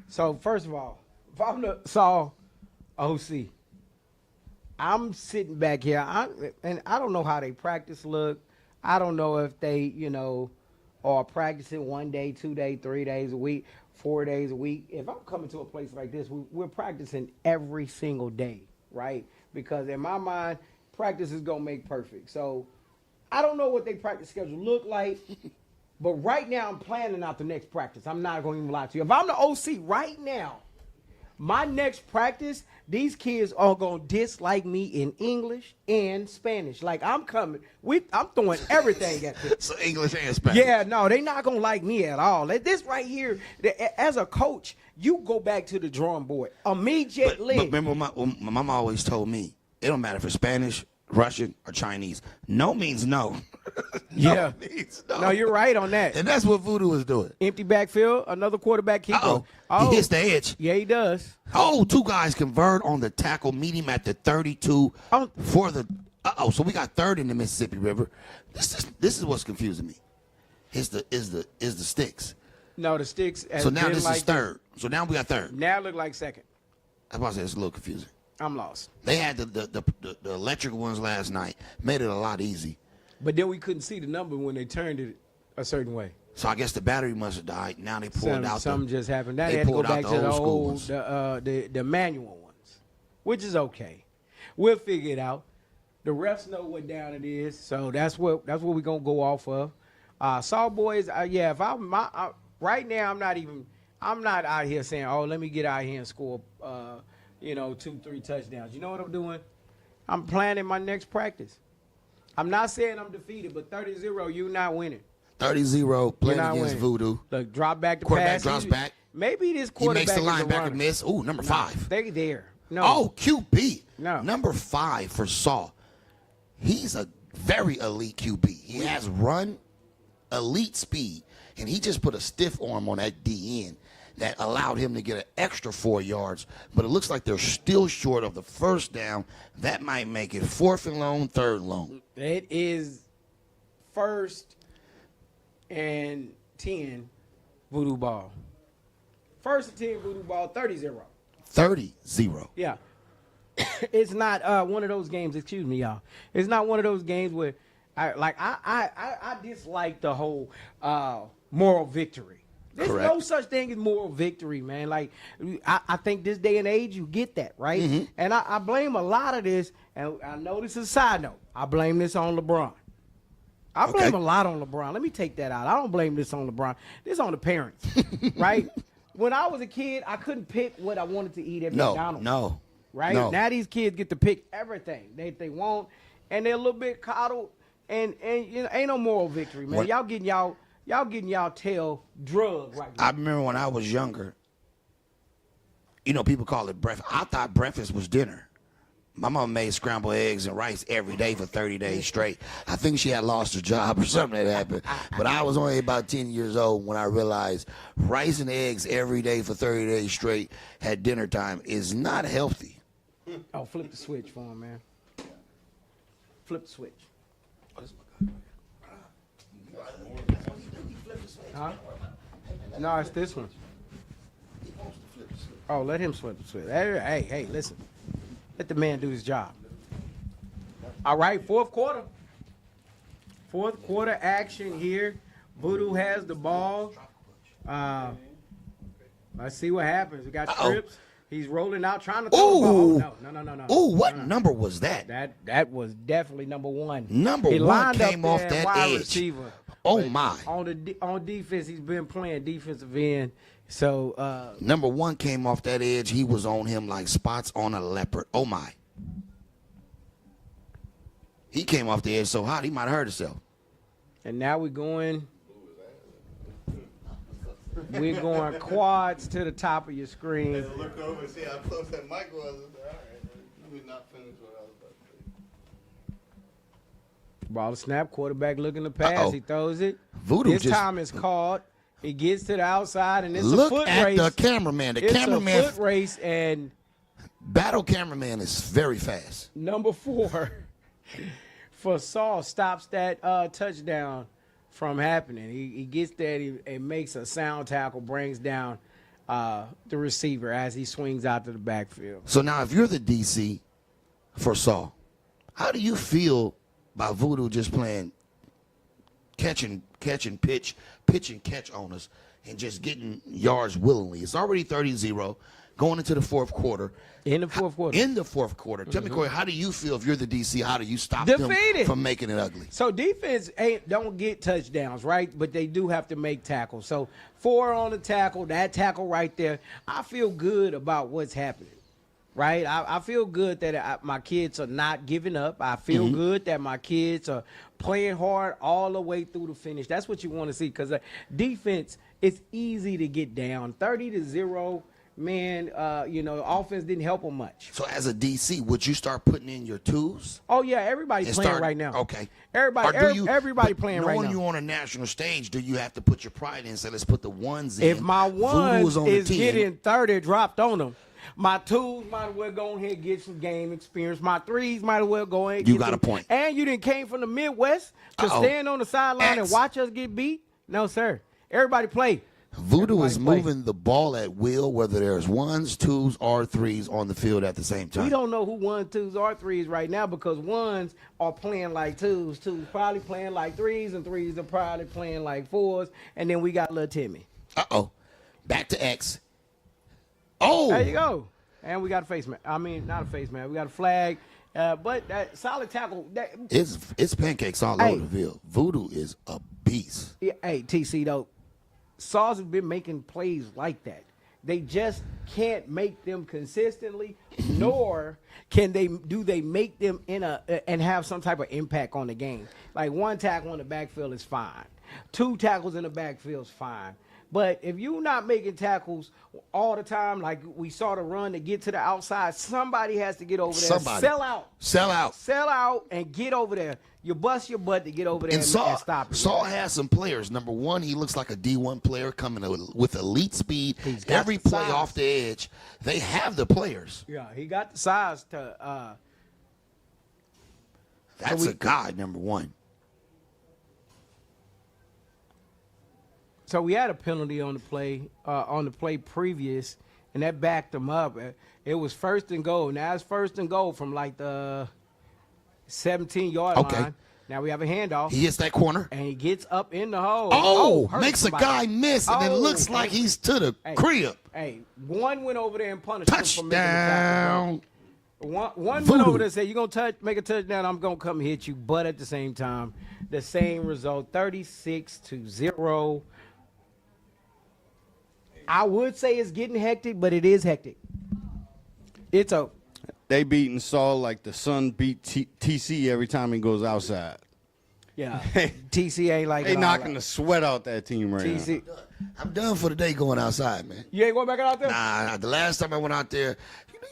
So, first of all, if I'm the Saul OC, I'm sitting back here, and I don't know how they practice look. I don't know if they, are practicing 1 day, 2 days, 3 days a week, 4 days a week. If I'm coming to a place like this, we're practicing every single day, right? Because in my mind, practice is going to make perfect. So I don't know what their practice schedule look like, but right now I'm planning out the next practice. I'm not going to even lie to you. If I'm the OC right now, my next practice, these kids are going to dislike me in English and Spanish. Like, I'm coming. I'm throwing everything at them. So English and Spanish. Yeah, no, they're not going to like me at all. This right here, as a coach, you go back to the drawing board immediately. But remember, my mama always told me, it don't matter if it's Spanish, Russian, or Chinese. No means no. Yeah. Means no. No, you're right on that. And that's what Voodoo is doing. Empty backfield, another quarterback keeper. He hits the edge. Yeah, he does. Oh, 2 guys convert on the tackle, meet him at the 32 for the. So we got 3rd in the Mississippi River. This is what's confusing me. Is the sticks. No, the sticks. So now this is 3rd. So now we got 3rd. Now it look like 2nd. I was about to say it's a little confusing. I'm lost. They had the electric ones last night. Made it a lot easy. But then we couldn't see the number when they turned it a certain way. So I guess the battery must have died. Now they pulled out. Something just happened. That they had to go pulled out back the to the old school old, ones. the manual ones, which is okay. We'll figure it out. The refs know what down it is, so that's what we're gonna go off of. Saw boys, yeah. If right now, I'm not out here saying, oh, let me get out here and score, 2-3 touchdowns. You know what I'm doing? I'm planning my next practice. I'm not saying I'm defeated, but 30-0, you're not winning. 30-0 playing You're not against winning. Voodoo. Look, drop back the Quarterback pass. drops back. Maybe this He quarterback makes the is a linebacker runner. miss. Ooh, number 5. They there. No. Oh, QB. No. Number 5 for Saw. He's a very elite QB. He has run, elite speed, and he just put a stiff arm on that DN that allowed him to get an extra 4 yards. But it looks like they're still short of the first down. That might make it 4th and long, 3rd long. It is 1st and 10 Voodoo ball. 1st and 10 Voodoo ball, 30-0. 30-0. Yeah. It's not one of those games, excuse me, y'all. It's not one of those games where I dislike the whole moral victory. There's Correct. no such thing as moral victory, man. Like, I think this day and age, you get that, right? Mm-hmm. And I blame a lot of this, and I know this is a side note. I blame this on LeBron. I blame a lot on LeBron. Let me take that out. I don't blame this on LeBron. This is on the parents, right? When I was a kid, I couldn't pick what I wanted to eat at McDonald's. No. Right? No. Now these kids get to pick everything they want, and they're a little bit coddled, and ain't no moral victory, man. Y'all getting y'all tail drugged right now. I remember when I was younger, people call it breakfast. I thought breakfast was dinner. My mom made scrambled eggs and rice every day for 30 days straight. I think she had lost her job or something that happened. But I was only about 10 years old when I realized rice and eggs every day for 30 days straight at dinner time is not healthy. Oh, flip the switch for him, man. Flip the switch. Huh? No, it's this one. Oh, let him flip the switch. Hey, listen. Let the man do his job. All right, 4th quarter. 4th quarter action here. Voodoo has the ball. Let's see what happens. We got trips. He's rolling out, trying to throw the ball. No. Ooh, what number was that? That was definitely number 1. Number He 1 lined up came off there, that wide edge. receiver. Oh, But my. On defense, he's been playing defensive end. So Number 1 came off that edge. He was on him like spots on a leopard. Oh, my. He came off the edge so hot, he might have hurt himself. and now we're going quads to the top of your screen. Look over and see how close that mic was. All right, let me not finish what I was about to say. Ball to snap, quarterback looking to pass. Uh-oh. He throws it. Voodoo this just time it's called. He gets to the outside, and it's look a foot at race. the cameraman. The It's cameraman, a foot race, and battle cameraman is very fast. number 4 for Saul stops that touchdown from happening. He gets there and makes a sound tackle, brings down the receiver as he swings out to the backfield. So now, if you're the DC for Saul, how do you feel about Voodoo just playing pitch and catch on us and just getting yards willingly? It's already 30-0 going into the 4th quarter. In the 4th quarter. In the 4th quarter. Tell me, Corey, how do you feel if you're the DC? How do you stop Defeated. them from making it ugly? So defense don't get touchdowns, right? But they do have to make tackles. So 4 on the tackle, that tackle right there. I feel good about what's happening, right? I feel good that my kids are not giving up. I feel good that my kids are playing hard all the way through the finish. That's what you want to see, because defense, it's easy to get down. 30-0. Man, offense didn't help them much. So as a DC, would you start putting in your twos? Oh yeah, everybody's playing right now. Okay. Everybody playing right now. Knowing you on a national stage, do you have to put your pride in and say, let's put the ones in? If my ones on is the 10, getting 30 dropped on them, my twos might as well go ahead and get some game experience. My threes might as well go ahead and You get got a point. And you didn't came from the Midwest to stand on the sideline and watch us get beat? No, sir. Everybody play. Voodoo is Everybody play. moving the ball at will, whether there's ones, twos, or threes on the field at the same time. We don't know who 1, 2s, or 3s right now because 1s are playing like 2s, 2s probably playing like 3s, and 3s are probably playing like 4s, and then we got little Timmy. Uh-oh. Back to X. Oh! There you go. And we got a face man. I mean, not a face man. We got a flag, but that solid tackle. It's pancakes all over the field. Voodoo is a beast. Yeah, hey, TC, though, Sauce has been making plays like that. They just can't make them consistently, nor can they make them and have some type of impact on the game. Like 1 tackle in the backfield is fine. 2 tackles in the backfield is fine. But if you're not making tackles all the time, like we saw the run to get to the outside, somebody has to get over there. Sell out. Sell out. Sell out and get over there. You bust your butt to get over there and stop it. Saul has some players. Number one, he looks like a D1 player coming with elite speed. Every play size. off the edge. They have the players. Yeah, he got the size to. That's a guy, number one. So we had a penalty on the play previous, and that backed them up. It was 1st and goal. Now it's 1st and goal from like the 17-yard line. Now we have a handoff. He hits that corner. And he gets up in the hole. Makes somebody. A guy miss, and it looks like he's to the crib. Hey, one went over there and punished him for making Touchdown. One went over there and said, you're going to make a touchdown, I'm going to come hit you. But at the same time, the same result, 36-0. I would say it's getting hectic, but it is hectic. They beating Saul like the sun beat TC every time he goes outside. Yeah, TC ain't like they knocking the sweat out that team right now. I'm done for the day going outside, man. You ain't going back out there? Nah, the last time I went out there,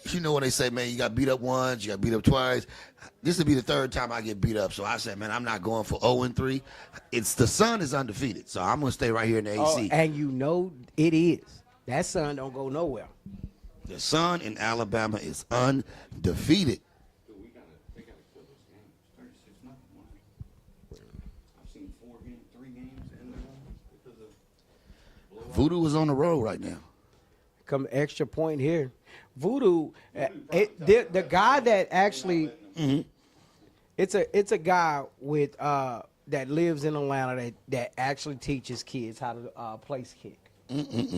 you know when they say, man, you got beat up once, you got beat up twice. This will be the 3rd time I get beat up. So I said, man, I'm not going for 0-3. The Sun is undefeated, so I'm going to stay right here in the AC. And you know it is. That Sun don't go nowhere. The Sun in Alabama is undefeated. They gotta kill this game. 36-0. I've seen 3 games in the because of Voodoo is on the road right now. Come extra point here. Voodoo, the guy that actually, it's a guy with that lives in Atlanta that actually teaches kids how to place kick,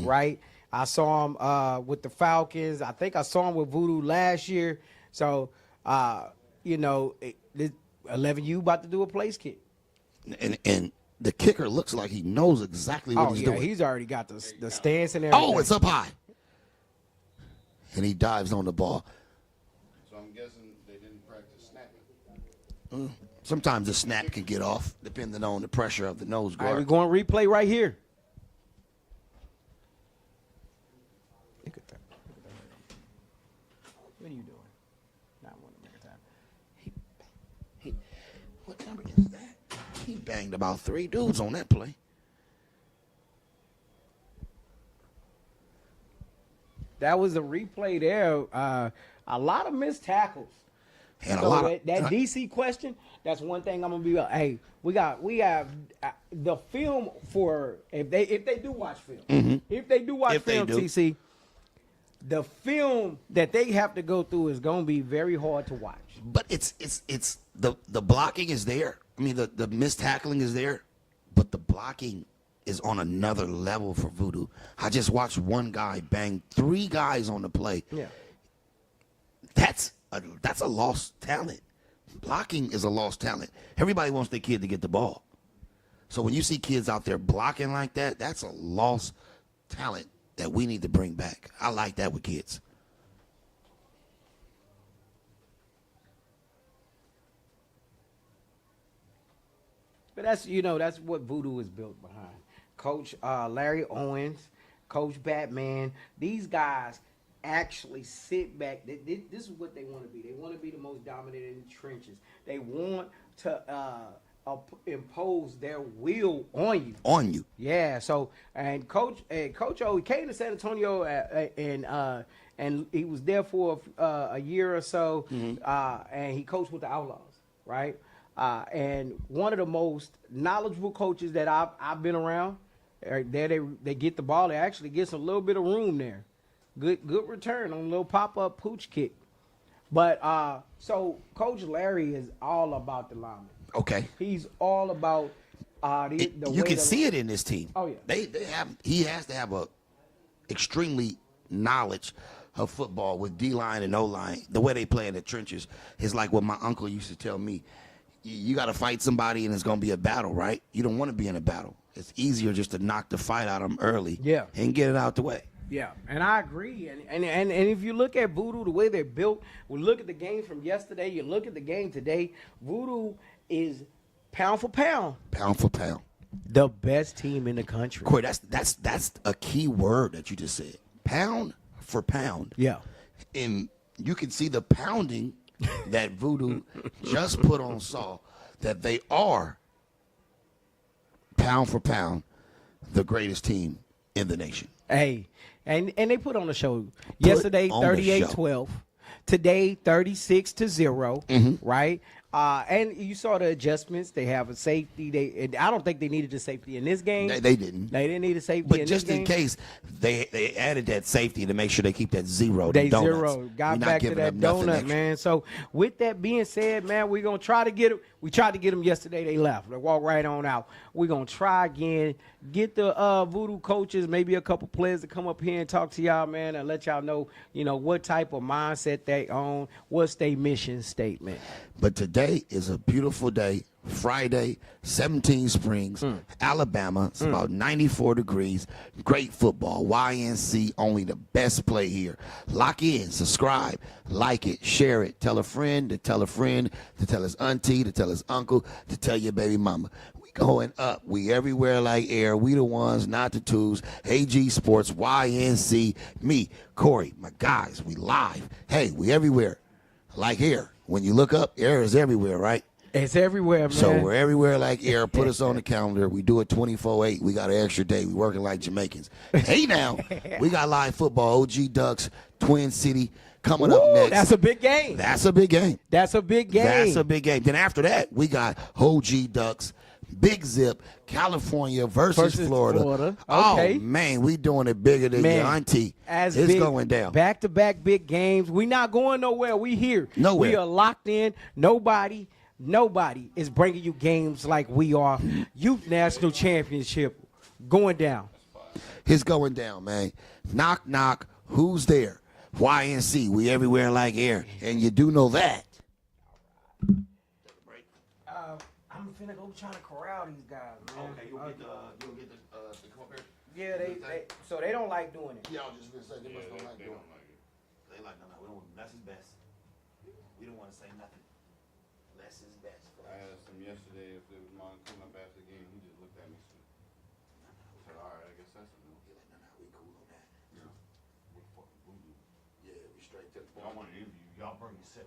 right? I saw him with the Falcons. I think I saw him with Voodoo last year. So, 11U about to do a place kick. And the kicker looks like he knows exactly what he's doing. He's already got the stance and everything. Oh, it's up high. And he dives on the ball. So I'm guessing they didn't practice snapping. Sometimes the snap can get off, depending on the pressure of the nose All right, guard. we're going to replay right here. Look at that. What are you doing? Not one to make a time. What number is that? He banged about 3 dudes on that play. That was a replay there. A lot of missed tackles. And So a lot of that DC question, that's one thing I'm gonna be like, hey, we have the film for if they do watch film. If they do watch film, TC, the film that they have to go through is gonna be very hard to watch. But it's the blocking is there. I mean the missed tackling is there, but the blocking is on another level for Voodoo. I just watched one guy bang 3 guys on the play. Yeah. That's a lost talent. Blocking is a lost talent. Everybody wants their kid to get the ball. So when you see kids out there blocking like that, that's a lost talent that we need to bring back. I like that with kids. But that's what Voodoo is built behind. Coach Larry Owens, Coach Batman, these guys actually sit back. This is what they want to be. They want to be the most dominant in the trenches. They want to impose their will on you. On you. Yeah. So and Coach O, he came to San Antonio and he was there for a year or so, and he coached with the Outlaws, right? And one of the most knowledgeable coaches that I've been around. There they get the ball. It actually gets a little bit of room there. Good return on a little pop-up pooch kick. But so Coach Larry is all about the linemen. Okay. He's all about You can see it in this team. Oh, yeah. He has to have a extremely knowledge of football with D-line and O-line. The way they play in the trenches is like what my uncle used to tell me. You got to fight somebody and it's going to be a battle, right? You don't want to be in a battle. It's easier just to knock the fight out of them early and get it out the way. Yeah, and I agree. And if you look at Voodoo, the way they're built, we look at the game from yesterday, you look at the game today, Voodoo is pound for pound. Pound for pound. The best team in the country. Corey, that's a key word that you just said. Pound for pound. Yeah. And you can see the pounding that Voodoo just put on Saul, that they are pound for pound the greatest team in the nation. Hey, and they put on the show yesterday, 38-12. Today, 36-0. Right? And you saw the adjustments. They have a safety. I don't think they needed a safety in this game. They didn't. They didn't need a safety But in just this in game. case, they added that safety to make sure they keep that zero. They donuts. zero. Got We're not back to giving that them nothing donut, extra. man. So with that being said, man, we're going to try to get them. We tried to get them yesterday. They left. They walked right on out. We're going to try again. Get the Voodoo coaches, maybe a couple players to come up here and talk to y'all, man, and let y'all know, what type of mindset they own, what's their mission statement. But today is a beautiful day. Friday, 17 Springs, Alabama. It's about 94 degrees. Great football. YNC, only the best play here. Lock in, subscribe, like it, share it. Tell a friend to tell a friend to tell his auntie, to tell his uncle, to tell your baby mama. We going up. We everywhere like air. We the ones, not the twos. AG Sports, YNC, me, Corey, my guys. We live. Hey, we everywhere like air. When you look up, air is everywhere, right? It's everywhere, man. So we're everywhere like air. Put us on the calendar. We do it 24/8. We got an extra day. We working like Jamaicans. Hey, now, we got live football. OG Ducks, Twin City coming up next. That's a big game. That's a big game. That's a big game. That's a big game. Then after that, we got OG Ducks, Big Zip, California versus Florida. Okay. Oh, man, we doing it bigger than your auntie. It's going down. Back-to-back big games. We not going nowhere. We here. Nowhere. We are locked in. Nobody is bringing you games like we are. Youth National Championship going down. It's going down, man. Knock, knock. Who's there? YNC. We everywhere like air. And you do know that. I'm finna go try to corral these guys, man. Okay, you'll get the come up here. Yeah, so they don't like doing it. Yeah, I was just gonna say they must don't like doing it. They like no, we don't. That's his best. We don't want to say nothing. Less is best. I asked him yesterday if it was mine coming up after the game. He just looked at me. I said, all right, I guess that's a no. We cool on that. What the fuck Voodoo? Yeah, we straight to the Y'all want to interview? Y'all bring your set.